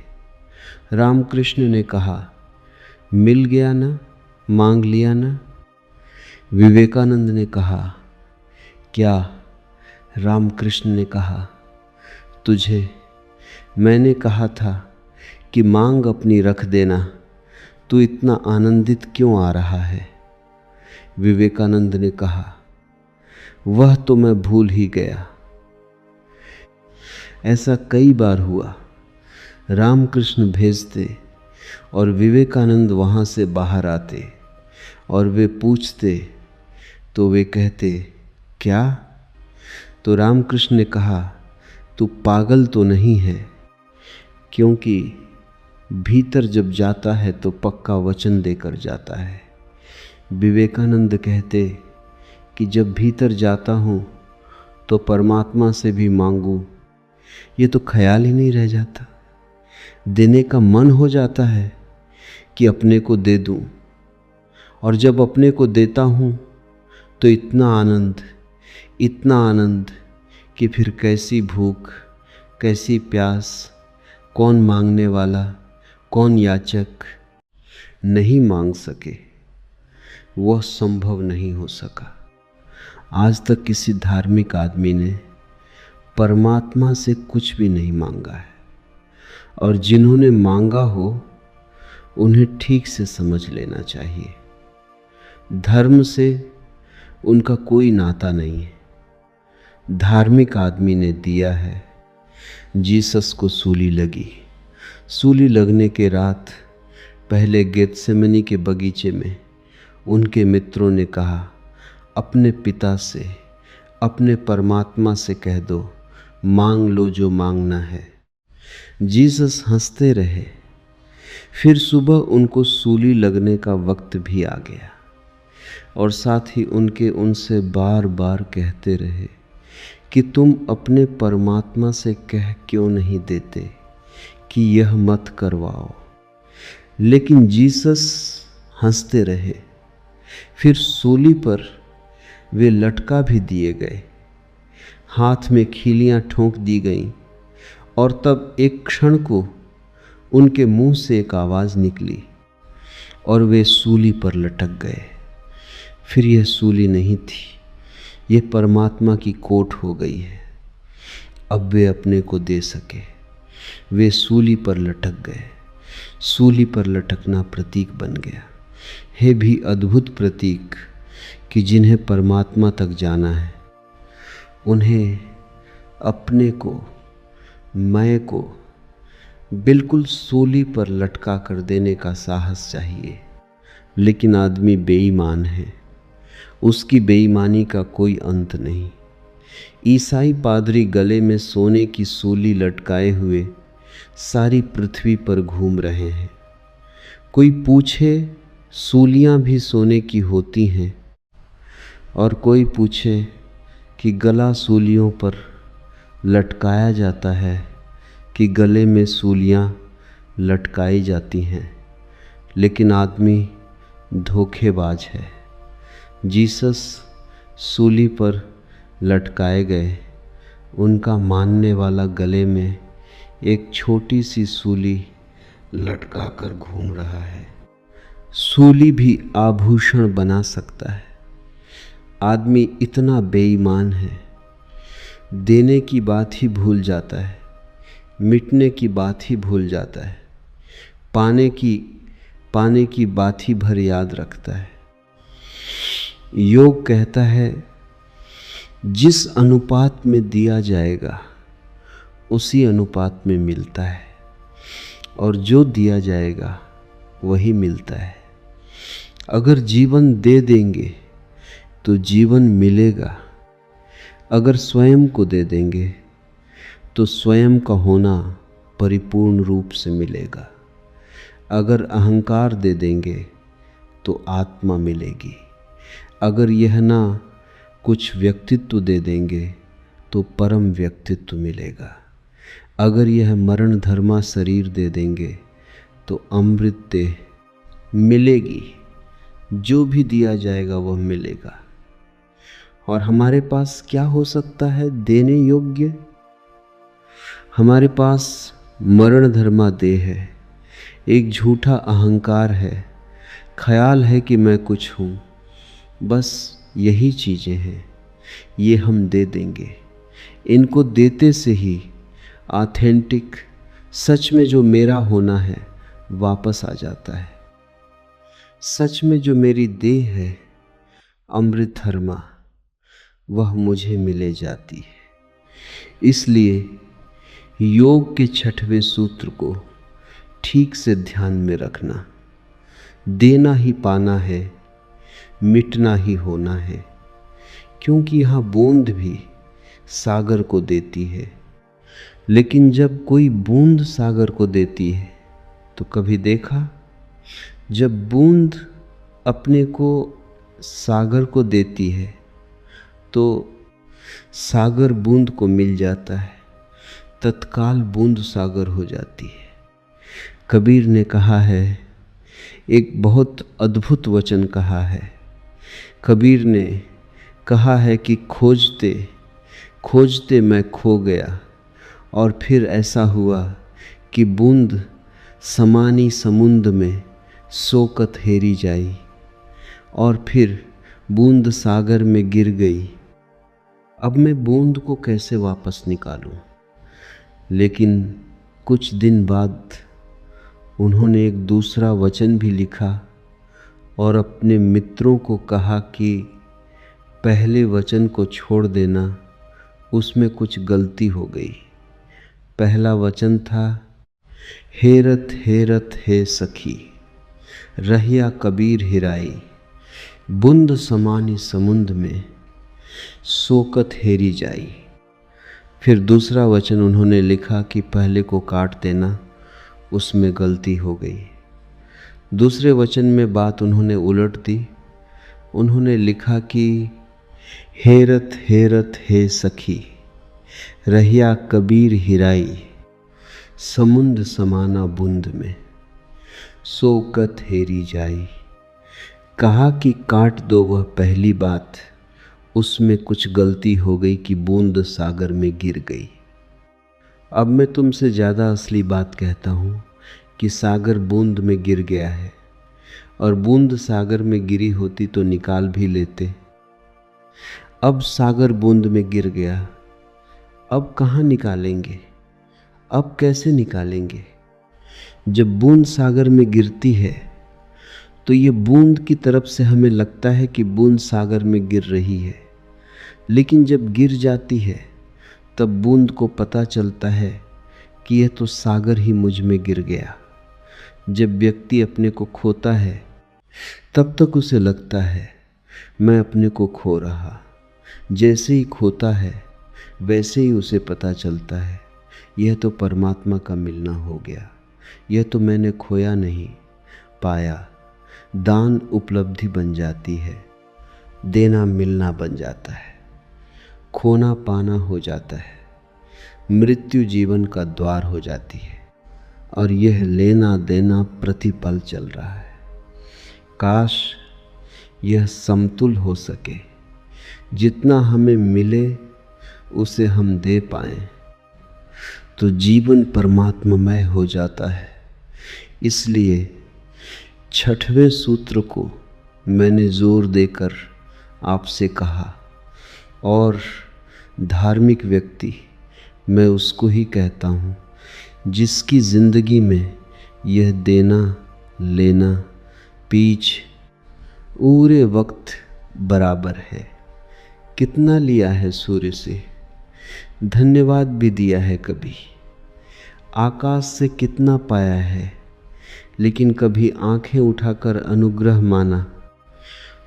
रामकृष्ण ने कहा, मिल गया ना, मांग लिया ना? विवेकानंद ने कहा, क्या? रामकृष्ण ने कहा, तुझे मैंने कहा था कि मांग अपनी रख देना, तू इतना आनंदित क्यों आ रहा है? विवेकानंद ने कहा, वह तो मैं भूल ही गया। ऐसा कई बार हुआ। रामकृष्ण भेजते और विवेकानंद वहाँ से बाहर आते और वे पूछते तो वे कहते, क्या? तो रामकृष्ण ने कहा, तू पागल तो नहीं है? क्योंकि भीतर जब जाता है तो पक्का वचन देकर जाता है। विवेकानंद कहते कि जब भीतर जाता हूँ तो परमात्मा से भी मांगूं, ये तो ख्याल ही नहीं रह जाता। देने का मन हो जाता है कि अपने को दे दूं, और जब अपने को देता हूँ तो इतना आनंद कि फिर कैसी भूख, कैसी प्यास, कौन मांगने वाला, कौन याचक नहीं मांग सके, वह संभव नहीं हो सका। आज तक किसी धार्मिक आदमी ने परमात्मा से कुछ भी नहीं मांगा है, और जिन्होंने मांगा हो उन्हें ठीक से समझ लेना चाहिए। धर्म से उनका कोई नाता नहीं है। धार्मिक आदमी ने दिया है। जीसस को सूली लगी। सूली लगने के रात पहले गेतसेमनी के बगीचे में उनके मित्रों ने कहा, अपने पिता से, अपने परमात्मा से कह दो, मांग लो जो मांगना है। जीसस हंसते रहे। फिर सुबह उनको सूली लगने का वक्त भी आ गया, और साथ ही उनसे बार बार कहते रहे कि तुम अपने परमात्मा से कह क्यों नहीं देते कि यह मत करवाओ। लेकिन जीसस हंसते रहे। फिर सूली पर वे लटका भी दिए गए, हाथ में खीलियां ठोंक दी गईं, और तब एक क्षण को उनके मुंह से एक आवाज़ निकली और वे सूली पर लटक गए। फिर यह सूली नहीं थी, यह परमात्मा की कोट हो गई है। अब वे अपने को दे सके। वे सूली पर लटक गए। सूली पर लटकना प्रतीक बन गया। हे भी अद्भुत प्रतीक कि जिन्हें परमात्मा तक जाना है, उन्हें अपने को, मैं को बिल्कुल सूली पर लटका कर देने का साहस चाहिए। लेकिन आदमी बेईमान है, उसकी बेईमानी का कोई अंत नहीं। ईसाई पादरी गले में सोने की सूली लटकाए हुए सारी पृथ्वी पर घूम रहे हैं। कोई पूछे सूलियां भी सोने की होती हैं, और कोई पूछे कि गला सूलियों पर लटकाया जाता है कि गले में सूलियां लटकाई जाती हैं। लेकिन आदमी धोखेबाज है। जीसस सूली पर लटकाए गए। उनका मानने वाला गले में एक छोटी सी सूली लटका कर घूम रहा है। सूली भी आभूषण बना सकता है। आदमी इतना बेईमान है, देने की बात ही भूल जाता है, मिटने की बात ही भूल जाता है, पाने की बात ही भर याद रखता है। योग कहता है, जिस अनुपात में दिया जाएगा उसी अनुपात में मिलता है, और जो दिया जाएगा वही मिलता है। अगर जीवन दे देंगे तो जीवन मिलेगा। अगर स्वयं को दे देंगे तो स्वयं का होना परिपूर्ण रूप से मिलेगा। अगर अहंकार दे देंगे तो आत्मा मिलेगी। अगर यह ना कुछ व्यक्तित्व दे देंगे तो परम व्यक्तित्व मिलेगा। अगर यह मरण धर्मा शरीर दे देंगे तो अमृत देह मिलेगी। जो भी दिया जाएगा वह मिलेगा। और हमारे पास क्या हो सकता है देने योग्य? हमारे पास मरण धर्मा देह है, एक झूठा अहंकार है, ख्याल है कि मैं कुछ हूँ। बस यही चीज़ें हैं, ये हम दे देंगे। इनको देते से ही ऑथेंटिक सच में जो मेरा होना है वापस आ जाता है। सच में जो मेरी देह है अमृत धर्मा, वह मुझे मिले जाती है। इसलिए योग के 6वें सूत्र को ठीक से ध्यान में रखना। देना ही पाना है, मिटना ही होना है। क्योंकि यहाँ बूंद भी सागर को देती है। लेकिन जब कोई बूंद सागर को देती है तो कभी देखा, जब बूंद अपने को सागर को देती है तो सागर बूंद को मिल जाता है, तत्काल बूंद सागर हो जाती है। कबीर ने कहा है, एक बहुत अद्भुत वचन कहा है। कबीर ने कहा है कि खोजते खोजते मैं खो गया, और फिर ऐसा हुआ कि बूंद समानी समुंद में सोकत हेरी जाई, और फिर बूंद सागर में गिर गई। अब मैं बूंद को कैसे वापस निकालूं? लेकिन कुछ दिन बाद उन्होंने एक दूसरा वचन भी लिखा और अपने मित्रों को कहा कि पहले वचन को छोड़ देना, उसमें कुछ गलती हो गई। पहला वचन था, हेरत हेरत हे सखी रहिया कबीर हिराई, बूंद समानी समुंद में सोकत हेरी जाई। फिर दूसरा वचन उन्होंने लिखा कि पहले को काट देना, उसमें गलती हो गई। दूसरे वचन में बात उन्होंने उलट दी। उन्होंने लिखा कि हेरत हेरत हे सखी रहिया कबीर हिराई, समुंद समाना बूंद में सोकत हेरी जाई। कहा कि काट दो वह पहली बात, उसमें कुछ गलती हो गई कि बूंद सागर में गिर गई। अब मैं तुमसे ज़्यादा असली बात कहता हूँ कि सागर बूंद में गिर गया है, और बूंद सागर में गिरी होती तो निकाल भी लेते। अब सागर बूंद में गिर गया, अब कहाँ निकालेंगे? अब कैसे निकालेंगे? जब बूंद सागर में गिरती है तो ये बूंद की तरफ से हमें लगता है कि बूंद सागर में गिर रही है, लेकिन जब गिर जाती है तब बूंद को पता चलता है कि यह तो सागर ही मुझ में गिर गया। जब व्यक्ति अपने को खोता है तब तक उसे लगता है मैं अपने को खो रहा। जैसे ही खोता है वैसे ही उसे पता चलता है यह तो परमात्मा का मिलना हो गया, यह तो मैंने खोया नहीं, पाया। दान उपलब्धि बन जाती है, देना मिलना बन जाता है, खोना पाना हो जाता है, मृत्यु जीवन का द्वार हो जाती है, और यह लेना देना प्रतिपल चल रहा है। काश यह समतुल हो सके, जितना हमें मिले उसे हम दे पाएं तो जीवन परमात्ममय हो जाता है। इसलिए 6वें सूत्र को मैंने जोर देकर आपसे कहा, और धार्मिक व्यक्ति मैं उसको ही कहता हूँ जिसकी ज़िंदगी में यह देना लेना पीछ पूरे वक्त बराबर है। कितना लिया है सूर्य से, धन्यवाद भी दिया है कभी। आकाश से कितना पाया है, लेकिन कभी आंखें उठाकर अनुग्रह माना।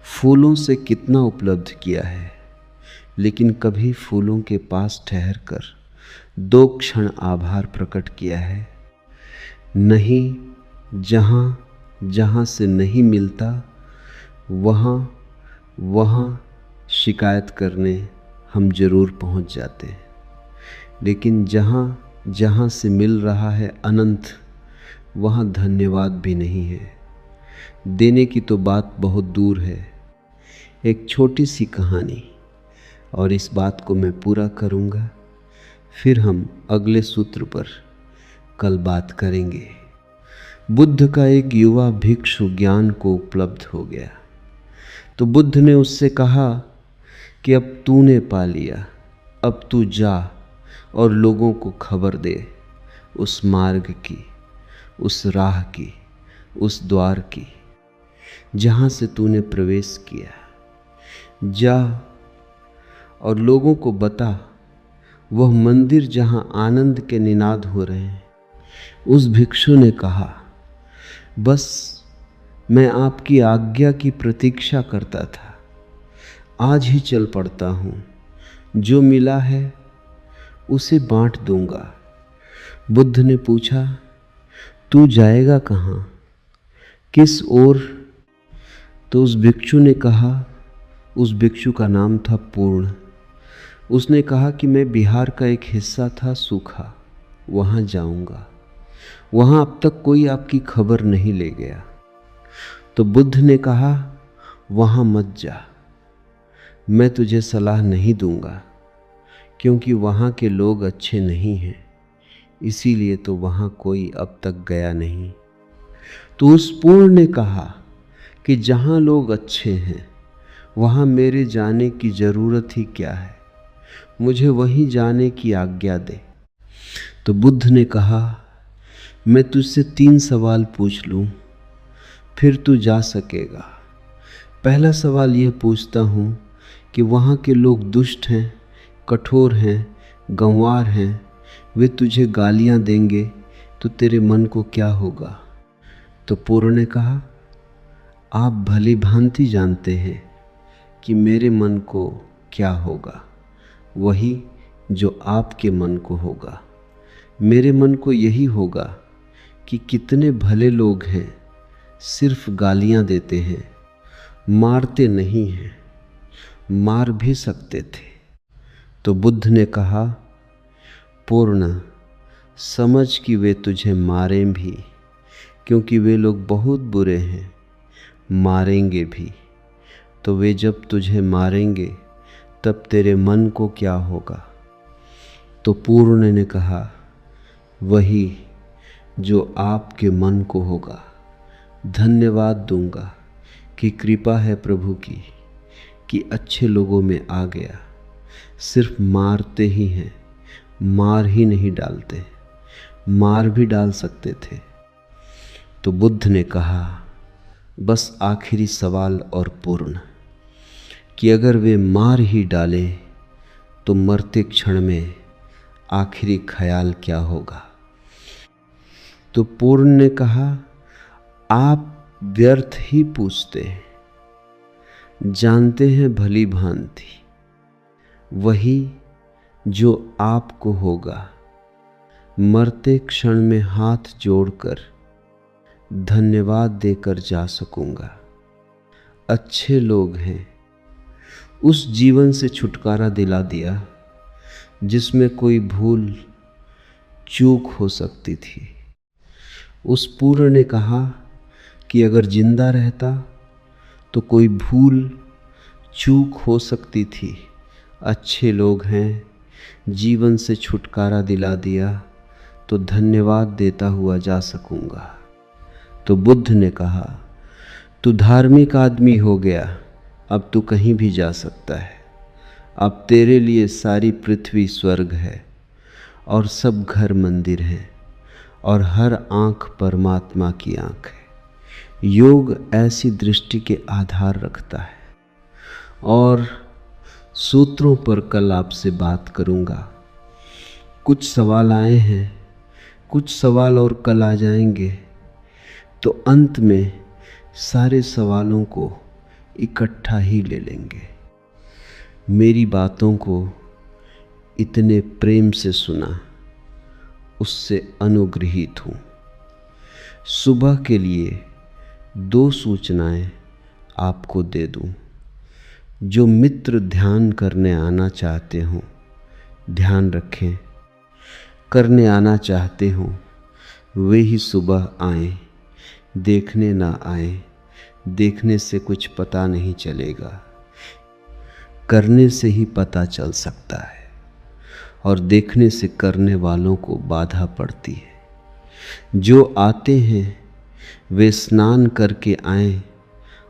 फूलों से कितना उपलब्ध किया है, लेकिन कभी फूलों के पास ठहरकर 2 क्षण आभार प्रकट किया है। नहीं, जहाँ जहाँ से नहीं मिलता वहाँ वहाँ शिकायत करने हम जरूर पहुँच जाते हैं, लेकिन जहाँ जहाँ से मिल रहा है अनंत, वहाँ धन्यवाद भी नहीं है। देने की तो बात बहुत दूर है। एक छोटी सी कहानी, और इस बात को मैं पूरा करूँगा, फिर हम अगले सूत्र पर कल बात करेंगे। बुद्ध का एक युवा भिक्षु ज्ञान को उपलब्ध हो गया, तो बुद्ध ने उससे कहा कि अब तूने पा लिया, अब तू जा और लोगों को खबर दे उस मार्ग की, उस राह की, उस द्वार की जहाँ से तूने प्रवेश किया। जा और लोगों को बता वह मंदिर जहाँ आनंद के निनाद हो रहे हैं। उस भिक्षु ने कहा, बस मैं आपकी आज्ञा की प्रतीक्षा करता था, आज ही चल पड़ता हूँ, जो मिला है उसे बांट दूंगा। बुद्ध ने पूछा, तू जाएगा कहाँ, किस ओर? तो उस भिक्षु ने कहा, उस भिक्षु का नाम था पूर्ण। उसने कहा कि मैं बिहार का एक हिस्सा था सूखा, वहाँ जाऊंगा, वहाँ अब तक कोई आपकी खबर नहीं ले गया। तो बुद्ध ने कहा, वहाँ मत जा, मैं तुझे सलाह नहीं दूंगा, क्योंकि वहाँ के लोग अच्छे नहीं हैं, इसीलिए तो वहाँ कोई अब तक गया नहीं। तो उस पूर्ण ने कहा कि जहाँ लोग अच्छे हैं वहाँ मेरे जाने की ज़रूरत ही क्या है, मुझे वहीं जाने की आज्ञा दे। तो बुद्ध ने कहा, मैं तुझसे 3 सवाल पूछ लूँ, फिर तू जा सकेगा। पहला सवाल यह पूछता हूँ कि वहाँ के लोग दुष्ट हैं, कठोर हैं, गंवार हैं, वे तुझे गालियाँ देंगे तो तेरे मन को क्या होगा? तो पूर्ण ने कहा, आप भली भांति जानते हैं कि मेरे मन को क्या होगा, वही जो आपके मन को होगा। मेरे मन को यही होगा कि कितने भले लोग हैं, सिर्फ गालियाँ देते हैं, मारते नहीं हैं, मार भी सकते थे। तो बुद्ध ने कहा, पूर्ण समझ कि वे तुझे मारें भी, क्योंकि वे लोग बहुत बुरे हैं, मारेंगे भी। तो वे जब तुझे मारेंगे तब तेरे मन को क्या होगा? तो पूर्ण ने कहा, वही जो आपके मन को होगा। धन्यवाद दूंगा कि कृपा है प्रभु की कि अच्छे लोगों में आ गया। सिर्फ मारते ही हैं, मार ही नहीं डालते, मार भी डाल सकते थे। तो बुद्ध ने कहा, बस आखिरी सवाल और पूर्ण, कि अगर वे मार ही डालें तो मरते क्षण में आखिरी ख्याल क्या होगा? तो पूर्ण ने कहा, आप व्यर्थ ही पूछते हैं, जानते हैं भली भांति वही जो आपको होगा। मरते क्षण में हाथ जोड़कर धन्यवाद देकर जा सकूंगा। अच्छे लोग हैं, उस जीवन से छुटकारा दिला दिया जिसमें कोई भूल चूक हो सकती थी। उस पूर्ण ने कहा कि अगर जिंदा रहता तो कोई भूल चूक हो सकती थी। अच्छे लोग हैं, जीवन से छुटकारा दिला दिया तो धन्यवाद देता हुआ जा सकूंगा। तो बुद्ध ने कहा, तू धार्मिक आदमी हो गया, अब तू कहीं भी जा सकता है। अब तेरे लिए सारी पृथ्वी स्वर्ग है और सब घर मंदिर हैं और हर आँख परमात्मा की आँख है। योग ऐसी दृष्टि के आधार रखता है। और सूत्रों पर कल आपसे बात करूँगा। कुछ सवाल आए हैं, कुछ सवाल और कल आ जाएंगे, तो अंत में सारे सवालों को इकट्ठा ही ले लेंगे। मेरी बातों को इतने प्रेम से सुना, उससे अनुग्रहित हूँ। सुबह के लिए 2 सूचनाएं आपको दे दूँ। जो मित्र ध्यान करने आना चाहते हों, ध्यान रखें, करने आना चाहते हों वे ही सुबह आएं, देखने ना आएं। देखने से कुछ पता नहीं चलेगा, करने से ही पता चल सकता है, और देखने से करने वालों को बाधा पड़ती है। जो आते हैं वे स्नान करके आएं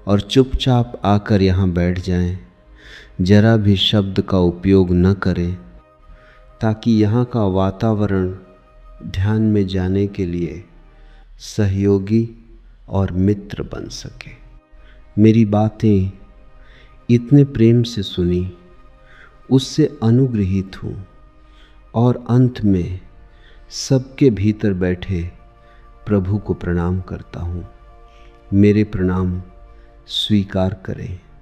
और चुपचाप आकर यहाँ बैठ जाएं, जरा भी शब्द का उपयोग न करें, ताकि यहाँ का वातावरण ध्यान में जाने के लिए सहयोगी और मित्र बन सके। मेरी बातें इतने प्रेम से सुनी, उससे अनुग्रहित हूँ और अंत में सबके भीतर बैठे प्रभु को प्रणाम करता हूँ। मेरे प्रणाम स्वीकार करें।